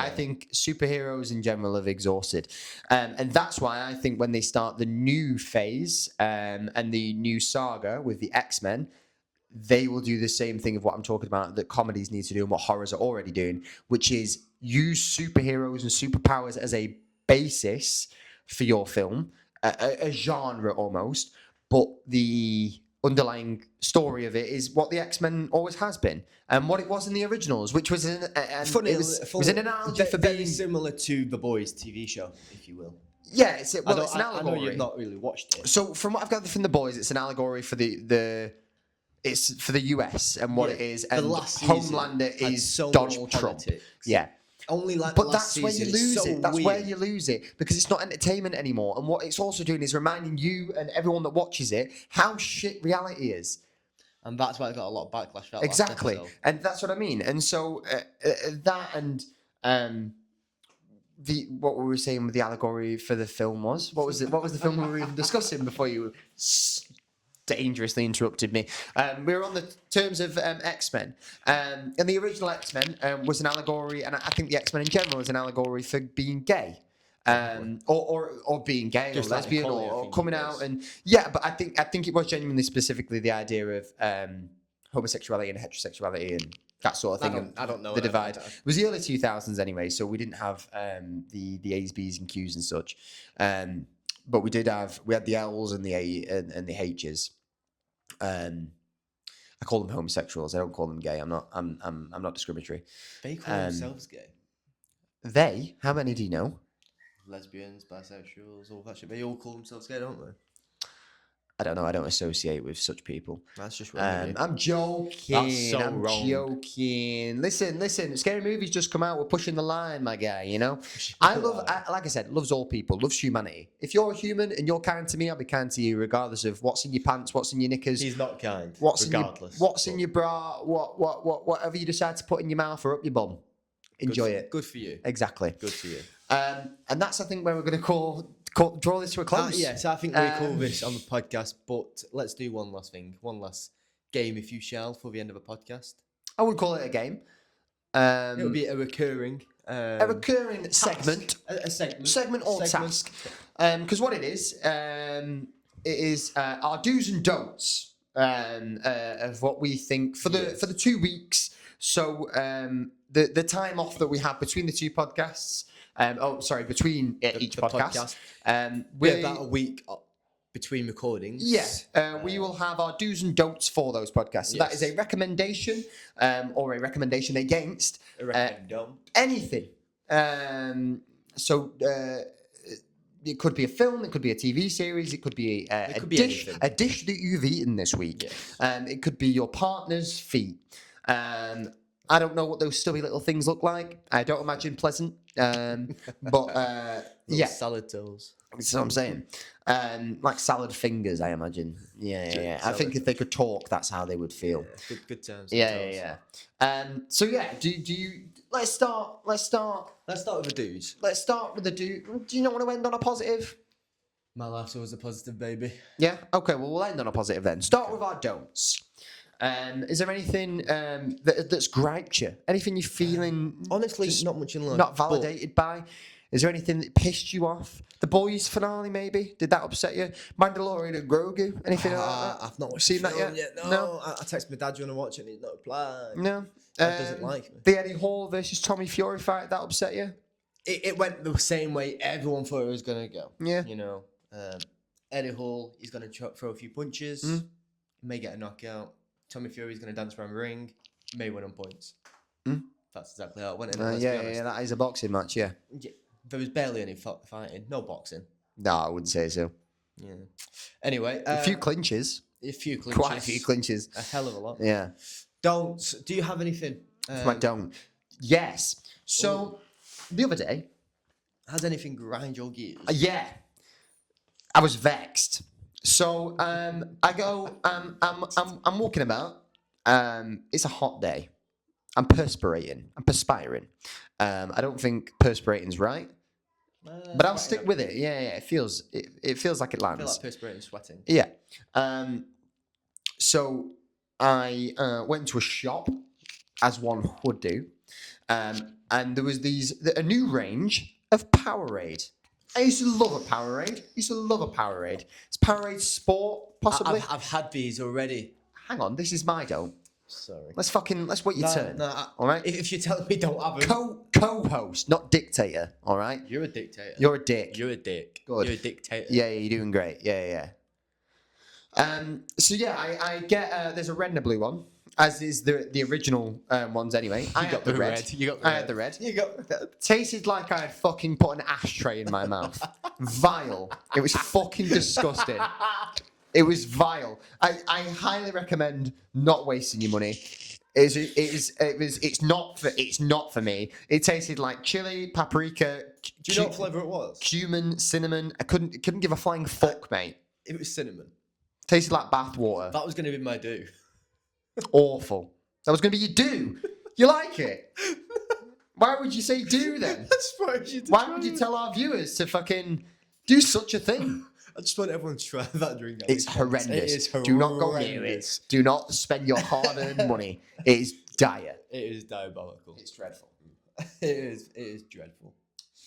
think superheroes in general have exhausted, and that's why I think when they start the new phase and the new saga with the X-Men, they will do the same thing of what I'm talking about that comedies need to do and what horrors are already doing, which is use superheroes and superpowers as a basis for your film, a genre almost, but the underlying story of it is what the X-Men always has been and what it was in the originals, which was an analogy for being similar to The Boys TV show, if you will. Yeah, it's an allegory. I know you've not really watched it. So from what I've gathered from The Boys, it's an allegory for it's for the US and what it is, and Homelander is so Donald Trump. Yeah. But that's where you lose it. That's where you lose it, because it's not entertainment anymore. And what it's also doing is reminding you and everyone that watches it how shit reality is. And that's why it got a lot of backlash. Exactly, and that's what I mean. And so that and what we were saying with the allegory for the film was what was the film we were even discussing before you dangerously interrupted me. We were on the terms of X-Men, and the original X-Men was an allegory, and I think the X-Men in general is an allegory for being gay, or being gay or lesbian or coming out, and but I think it was genuinely specifically the idea of homosexuality and heterosexuality and that sort of thing. I don't know. The divide. It was the early 2000s anyway, so we didn't have the A's, B's, and Q's and such. But we had the L's and the A and the H's. I call them homosexuals. I don't call them gay. I'm not discriminatory. They call themselves gay. They? How many do you know? Lesbians, bisexuals, all that shit. They all call themselves gay, don't they? I don't know. I don't associate with such people. That's just wrong. I'm joking. That's so I'm wrong. joking. Listen. Scary movies just come out. We're pushing the line, my guy. You know. Like I said, loves all people. Loves humanity. If you're a human and you're kind to me, I'll be kind to you, regardless of what's in your pants, what's in your knickers. He's not kind. Regardless. What's in your bra? Whatever you decide to put in your mouth or up your bum. Enjoy it. Good for you. Exactly. Good for you. And that's, I think, where we're going to draw this to a close. Yes, I think we call this on the podcast, but let's do one last thing. One last game, if you shall, for the end of a podcast. I would call it a game. It would be a recurring segment. A segment. Segment or task. Because what it is our do's and don'ts of what we think for the 2 weeks. So the time off that we have between the two podcasts. Between each podcast. We're about a week between recordings. Yeah, we will have our do's and don'ts for those podcasts. So that is a recommendation or a recommendation against anything. It could be a film, it could be a TV series, it could be a dish that you've eaten this week. Yes. It could be your partner's feet. I don't know what those stubby little things look like. I don't imagine pleasant. Salad toes. That's what I'm saying. Like salad fingers, I imagine. Yeah. I think if they could talk, that's how they would feel. Yeah, good terms. Yeah. So yeah, do you? Let's start. Let's start with the dudes. Let's start with the dude. Do you not want to end on a positive? My life's always a positive, baby. Yeah. Okay. Well, we'll end on a positive then. Start with our don'ts. Is there anything that's griped you? Anything you're feeling? Honestly, not much in life. Not validated by? Is there anything that pissed you off? The Boys finale, maybe? Did that upset you? Mandalorian and Grogu? Anything like that? I've not seen that yet. No. I texted my dad, do you want to watch it? And he's not replied. No. Dad doesn't like me. The Eddie Hall versus Tommy Fury fight, that upset you? It went the same way everyone thought it was going to go. Yeah. You know, Eddie Hall, he's going to throw a few punches, may get a knockout. Tommy Fury's going to dance around the ring, may win on points. That's exactly how it went. Yeah, that is a boxing match, yeah. There was barely any fighting, no boxing. No, I wouldn't say so. Yeah. Anyway. A few clinches. Quite a few clinches. A hell of a lot. Yeah. Do you have anything? I don't. Yes. So, the other day. Has anything grind your gears? Yeah. I was vexed. So, I go, I'm walking about. It's a hot day. I'm perspiring. I don't think perspirating's right. But I'll stick with it. Yeah. It feels like it lands. I feel like perspirating, sweating. Yeah. So I went to a shop, as one would do, and there was a new range of Powerade. I used to love a Powerade. It's Powerade Sport, possibly. I've had these already. Hang on, this is my don't. Sorry. Let's wait your turn. All right. If you're telling me don't have them. Co-host, not dictator. All right. You're a dictator. You're a dick. You're a dick. Good. You're a dictator. Yeah, you're doing great. Yeah. So yeah, I get there's a red and a blue one, as is the original ones anyway. I got the red. I had the red. You got the red. Tasted like I had fucking put an ashtray in my mouth. Vile. It was fucking disgusting. It was vile. I highly recommend not wasting your money. It's not for me. It tasted like chili, paprika. Do you know what flavour it was? Cumin, cinnamon. I couldn't give a flying fuck, mate. It was cinnamon. Tasted like bath water. That was going to be my do. Awful. That was going to be your do. You like it? Why would you say do then? Why would you tell our viewers to fucking do such a thing? I just want everyone to try that drink. It's horrendous. It is horrendous. Do not go near it. Do not spend your hard-earned money. It is dire. It is diabolical. It's dreadful. It is dreadful.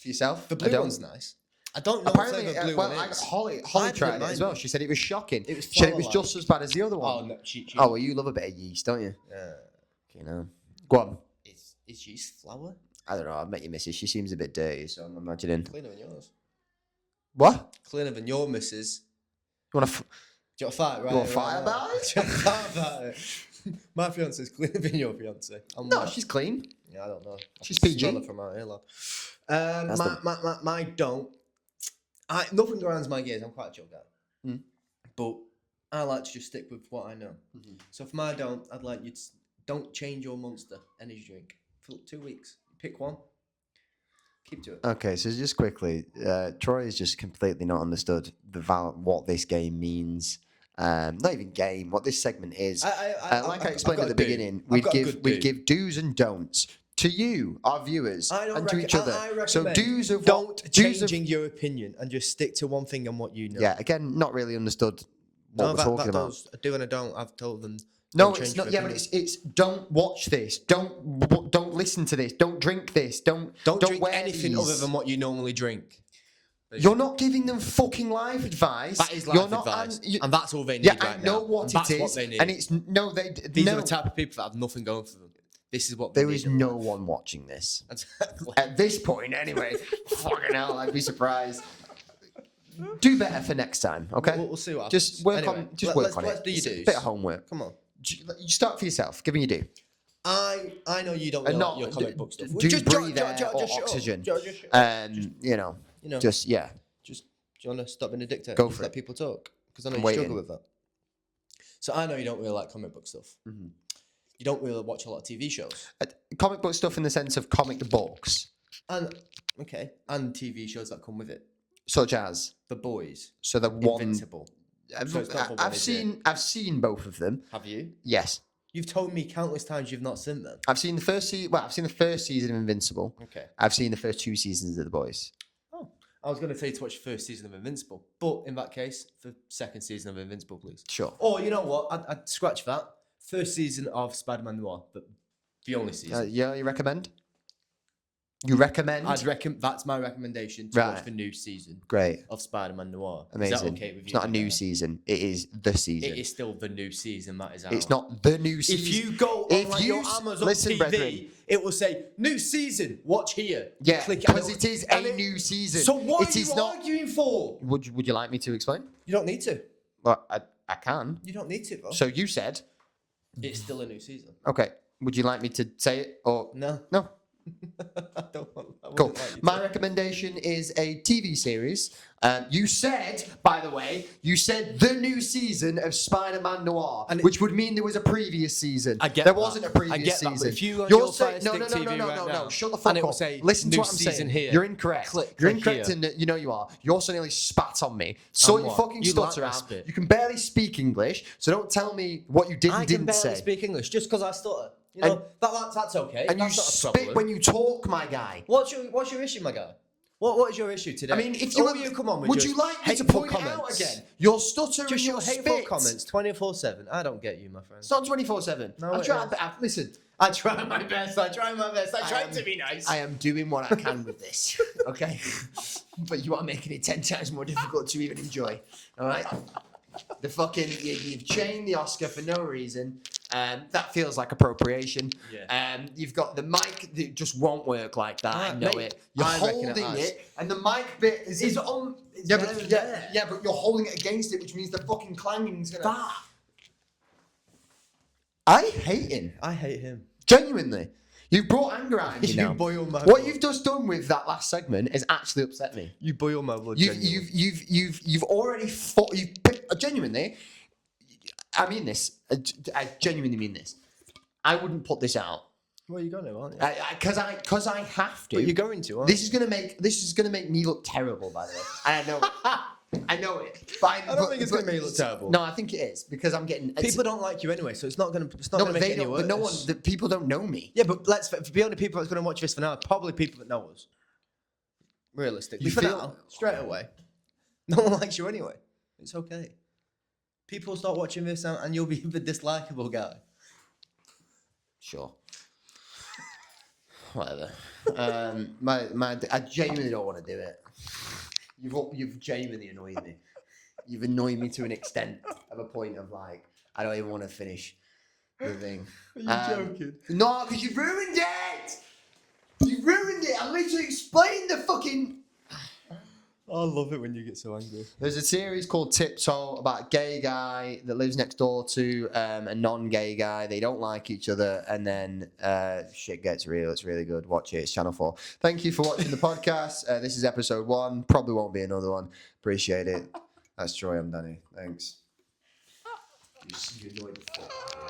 For yourself? The blue one's nice. I don't know Apparently, what flavour blue one is. Holly tried it as well. She said it was shocking. It was she said it was just as bad as the other one. Oh, no, she well, you love a bit of yeast, don't you? Yeah. You know. Go on. Is yeast flour? I don't know. I met your missus. She seems a bit dirty, so I'm imagining. Cleaner than yours. What? Cleaner than your missus. You want to? Do you want to fight right? You want to right fight now? about it? Do you want to fight about it? My fiance's cleaner than your fiance. No, she's clean. Yeah, I don't know. I She's can PG. smell her from out here, lad. That's My don't. Nothing grinds my gears. I'm quite a chill guy. But I like to just stick with what I know. So for my don't, I'd like you to don't change your Monster energy drink for 2 weeks. Pick one. Keep to it. Okay, so just quickly, Troy has just completely not understood what this game means. Not even game, what this segment is. Like I explained at the beginning, we'd give do's and don'ts to you, our viewers, and to each other. So do's of don't changing your opinion and just stick to one thing and what you know. Yeah, again, not really understood what we're talking about. A do and a don't. I've told them. No, it's not. Yeah, but it's don't watch this. Don't listen to this. Don't drink this. Don't drink wear anything these. other than what you normally drink. You're not giving them fucking life advice. That is You're life not, advice, and, and that's all they need yeah, right I know now. what And it that's is, what they need. and it's no. These are the type of people that have nothing going for them. This is what they There need is in no life. one watching this Exactly. at this point. Anyway, fucking hell, I'd be surprised. Do better for next time, okay? We'll see what happens. Just work Anyway, on. Just work on let's it. do your It's a do's. bit of homework. Come on. You start for yourself. Give me your do. I know you don't And know not your comic book stuff. do Just breathe Jo- air Jo- or just shut up. oxygen. Jo- just shut up. You know, You know, just yeah. just do you want to stop being a dictator? Go Just for let it. people talk because I know I'm you waiting. struggle with that. So I know you don't really like comic book stuff. Mm-hmm. You don't really watch a lot of TV shows. Comic book stuff in the sense of comic books, And TV shows that come with it. such as The Boys, so the one. Invincible. So it's not for one, I've is seen. I've seen both of them. Have you? Yes, You've told me countless times you've not seen them. I've seen the first season. Well, I've seen the first season of Invincible. Okay. I've seen the first 2 seasons of The Boys. Oh, I was going to say to watch the first season of Invincible, but in that case, the second season of Invincible, please. Sure. Or you know what? I'd scratch that. First season of Spider-Man Noir, but the only season. Yeah, you recommend? You recommend? I'd that's my recommendation to Right. watch the new season Great. of Spider-Man Noir. Amazing. Is that okay with you? It's not a new season. It is the season. It is still the new season that is out. It's not the new season. If you go on If like you your s- Amazon listen, TV, brethren. it will say new season. Watch here. Yeah, Click because and it is and a new season. So what It are is you not. arguing for? Would you like me to explain? You don't need to. Well, I can. You don't need to, bro. So you said, It's still a new season. okay. Would you like me to say it or No. no? I don't want. I Cool. wouldn't like you My to. recommendation is a TV series. You said, by the way, you said the new season of Spider-Man Noir, And which would mean there was a previous season. I get there that. wasn't a previous I get that, but season. if you go on You're your saying Fire no, Stick no, TV right now, Shut the and fuck it will up. say, Listen to "New what I'm saying. season here." You're incorrect. Click You're here. incorrect, and you know you are. You also nearly spat on me. Sort your what? fucking You like stutter my out. spit. You can barely speak English, so don't tell me what you did I and can didn't barely say. speak English just because I stutter. You know that's okay. And you that's not a spit problem. when you talk, my guy. What's your issue, my guy? What is your issue today? I mean, if you come on, with would your you like me to hateful point it out comments? again? Your stutter Just and your your hateful spit. comments 24/7. I don't get you, my friend. It's not 24/7. No, I it try. is. Listen, I try my best. I try am- to be nice. I am doing what I can with this. Okay, but you are making it 10 times more difficult to even enjoy. All right. The fucking you've chained the Oscar for no reason. That feels like appropriation. Yeah. You've got the mic that just won't work like that. I know mate, it. You're I reckon holding it has. it, and the mic bit is on. Yeah, but yeah, but you're holding it against it, which means the fucking clanging's gonna. I hate him. I hate him. Genuinely. You've brought anger out of me You now. boil my What blood. you've just done with that last segment has actually upset me. You boil my blood. You've already fought. Genuinely. I mean this. I genuinely mean this. I wouldn't put this out Well, you're gonna, aren't you? because I have to. But you're going to, aren't This is gonna make me look terrible, by the way. And I know it. I know it. But I don't think it's gonna make you look terrible. No, I think it is because I'm getting People don't like you anyway, so it's not gonna No, make it any worse. but no one. The people don't know me. Yeah, but for the only people that's gonna watch this for now, are probably people that know us. Realistically, You for feel- now, straight away, no one likes you anyway. It's okay. People start watching this and you'll be the dislikable guy. Sure. Whatever. I genuinely don't want to do it. You've genuinely annoyed me. You've annoyed me to an extent of a point of like I don't even want to finish the thing. Are you joking? No, because you ruined it. You ruined it. I literally explained the fucking. I love it when you get so angry. There's a series called Tiptoe about a gay guy that lives next door to a non-gay guy. They don't like each other, and then shit gets real. It's really good. Watch it. It's Channel 4. Thank you for watching the podcast. This is episode 1. Probably won't be another one. Appreciate it. That's Troy. I'm Danny. Thanks. You annoyed the fuck.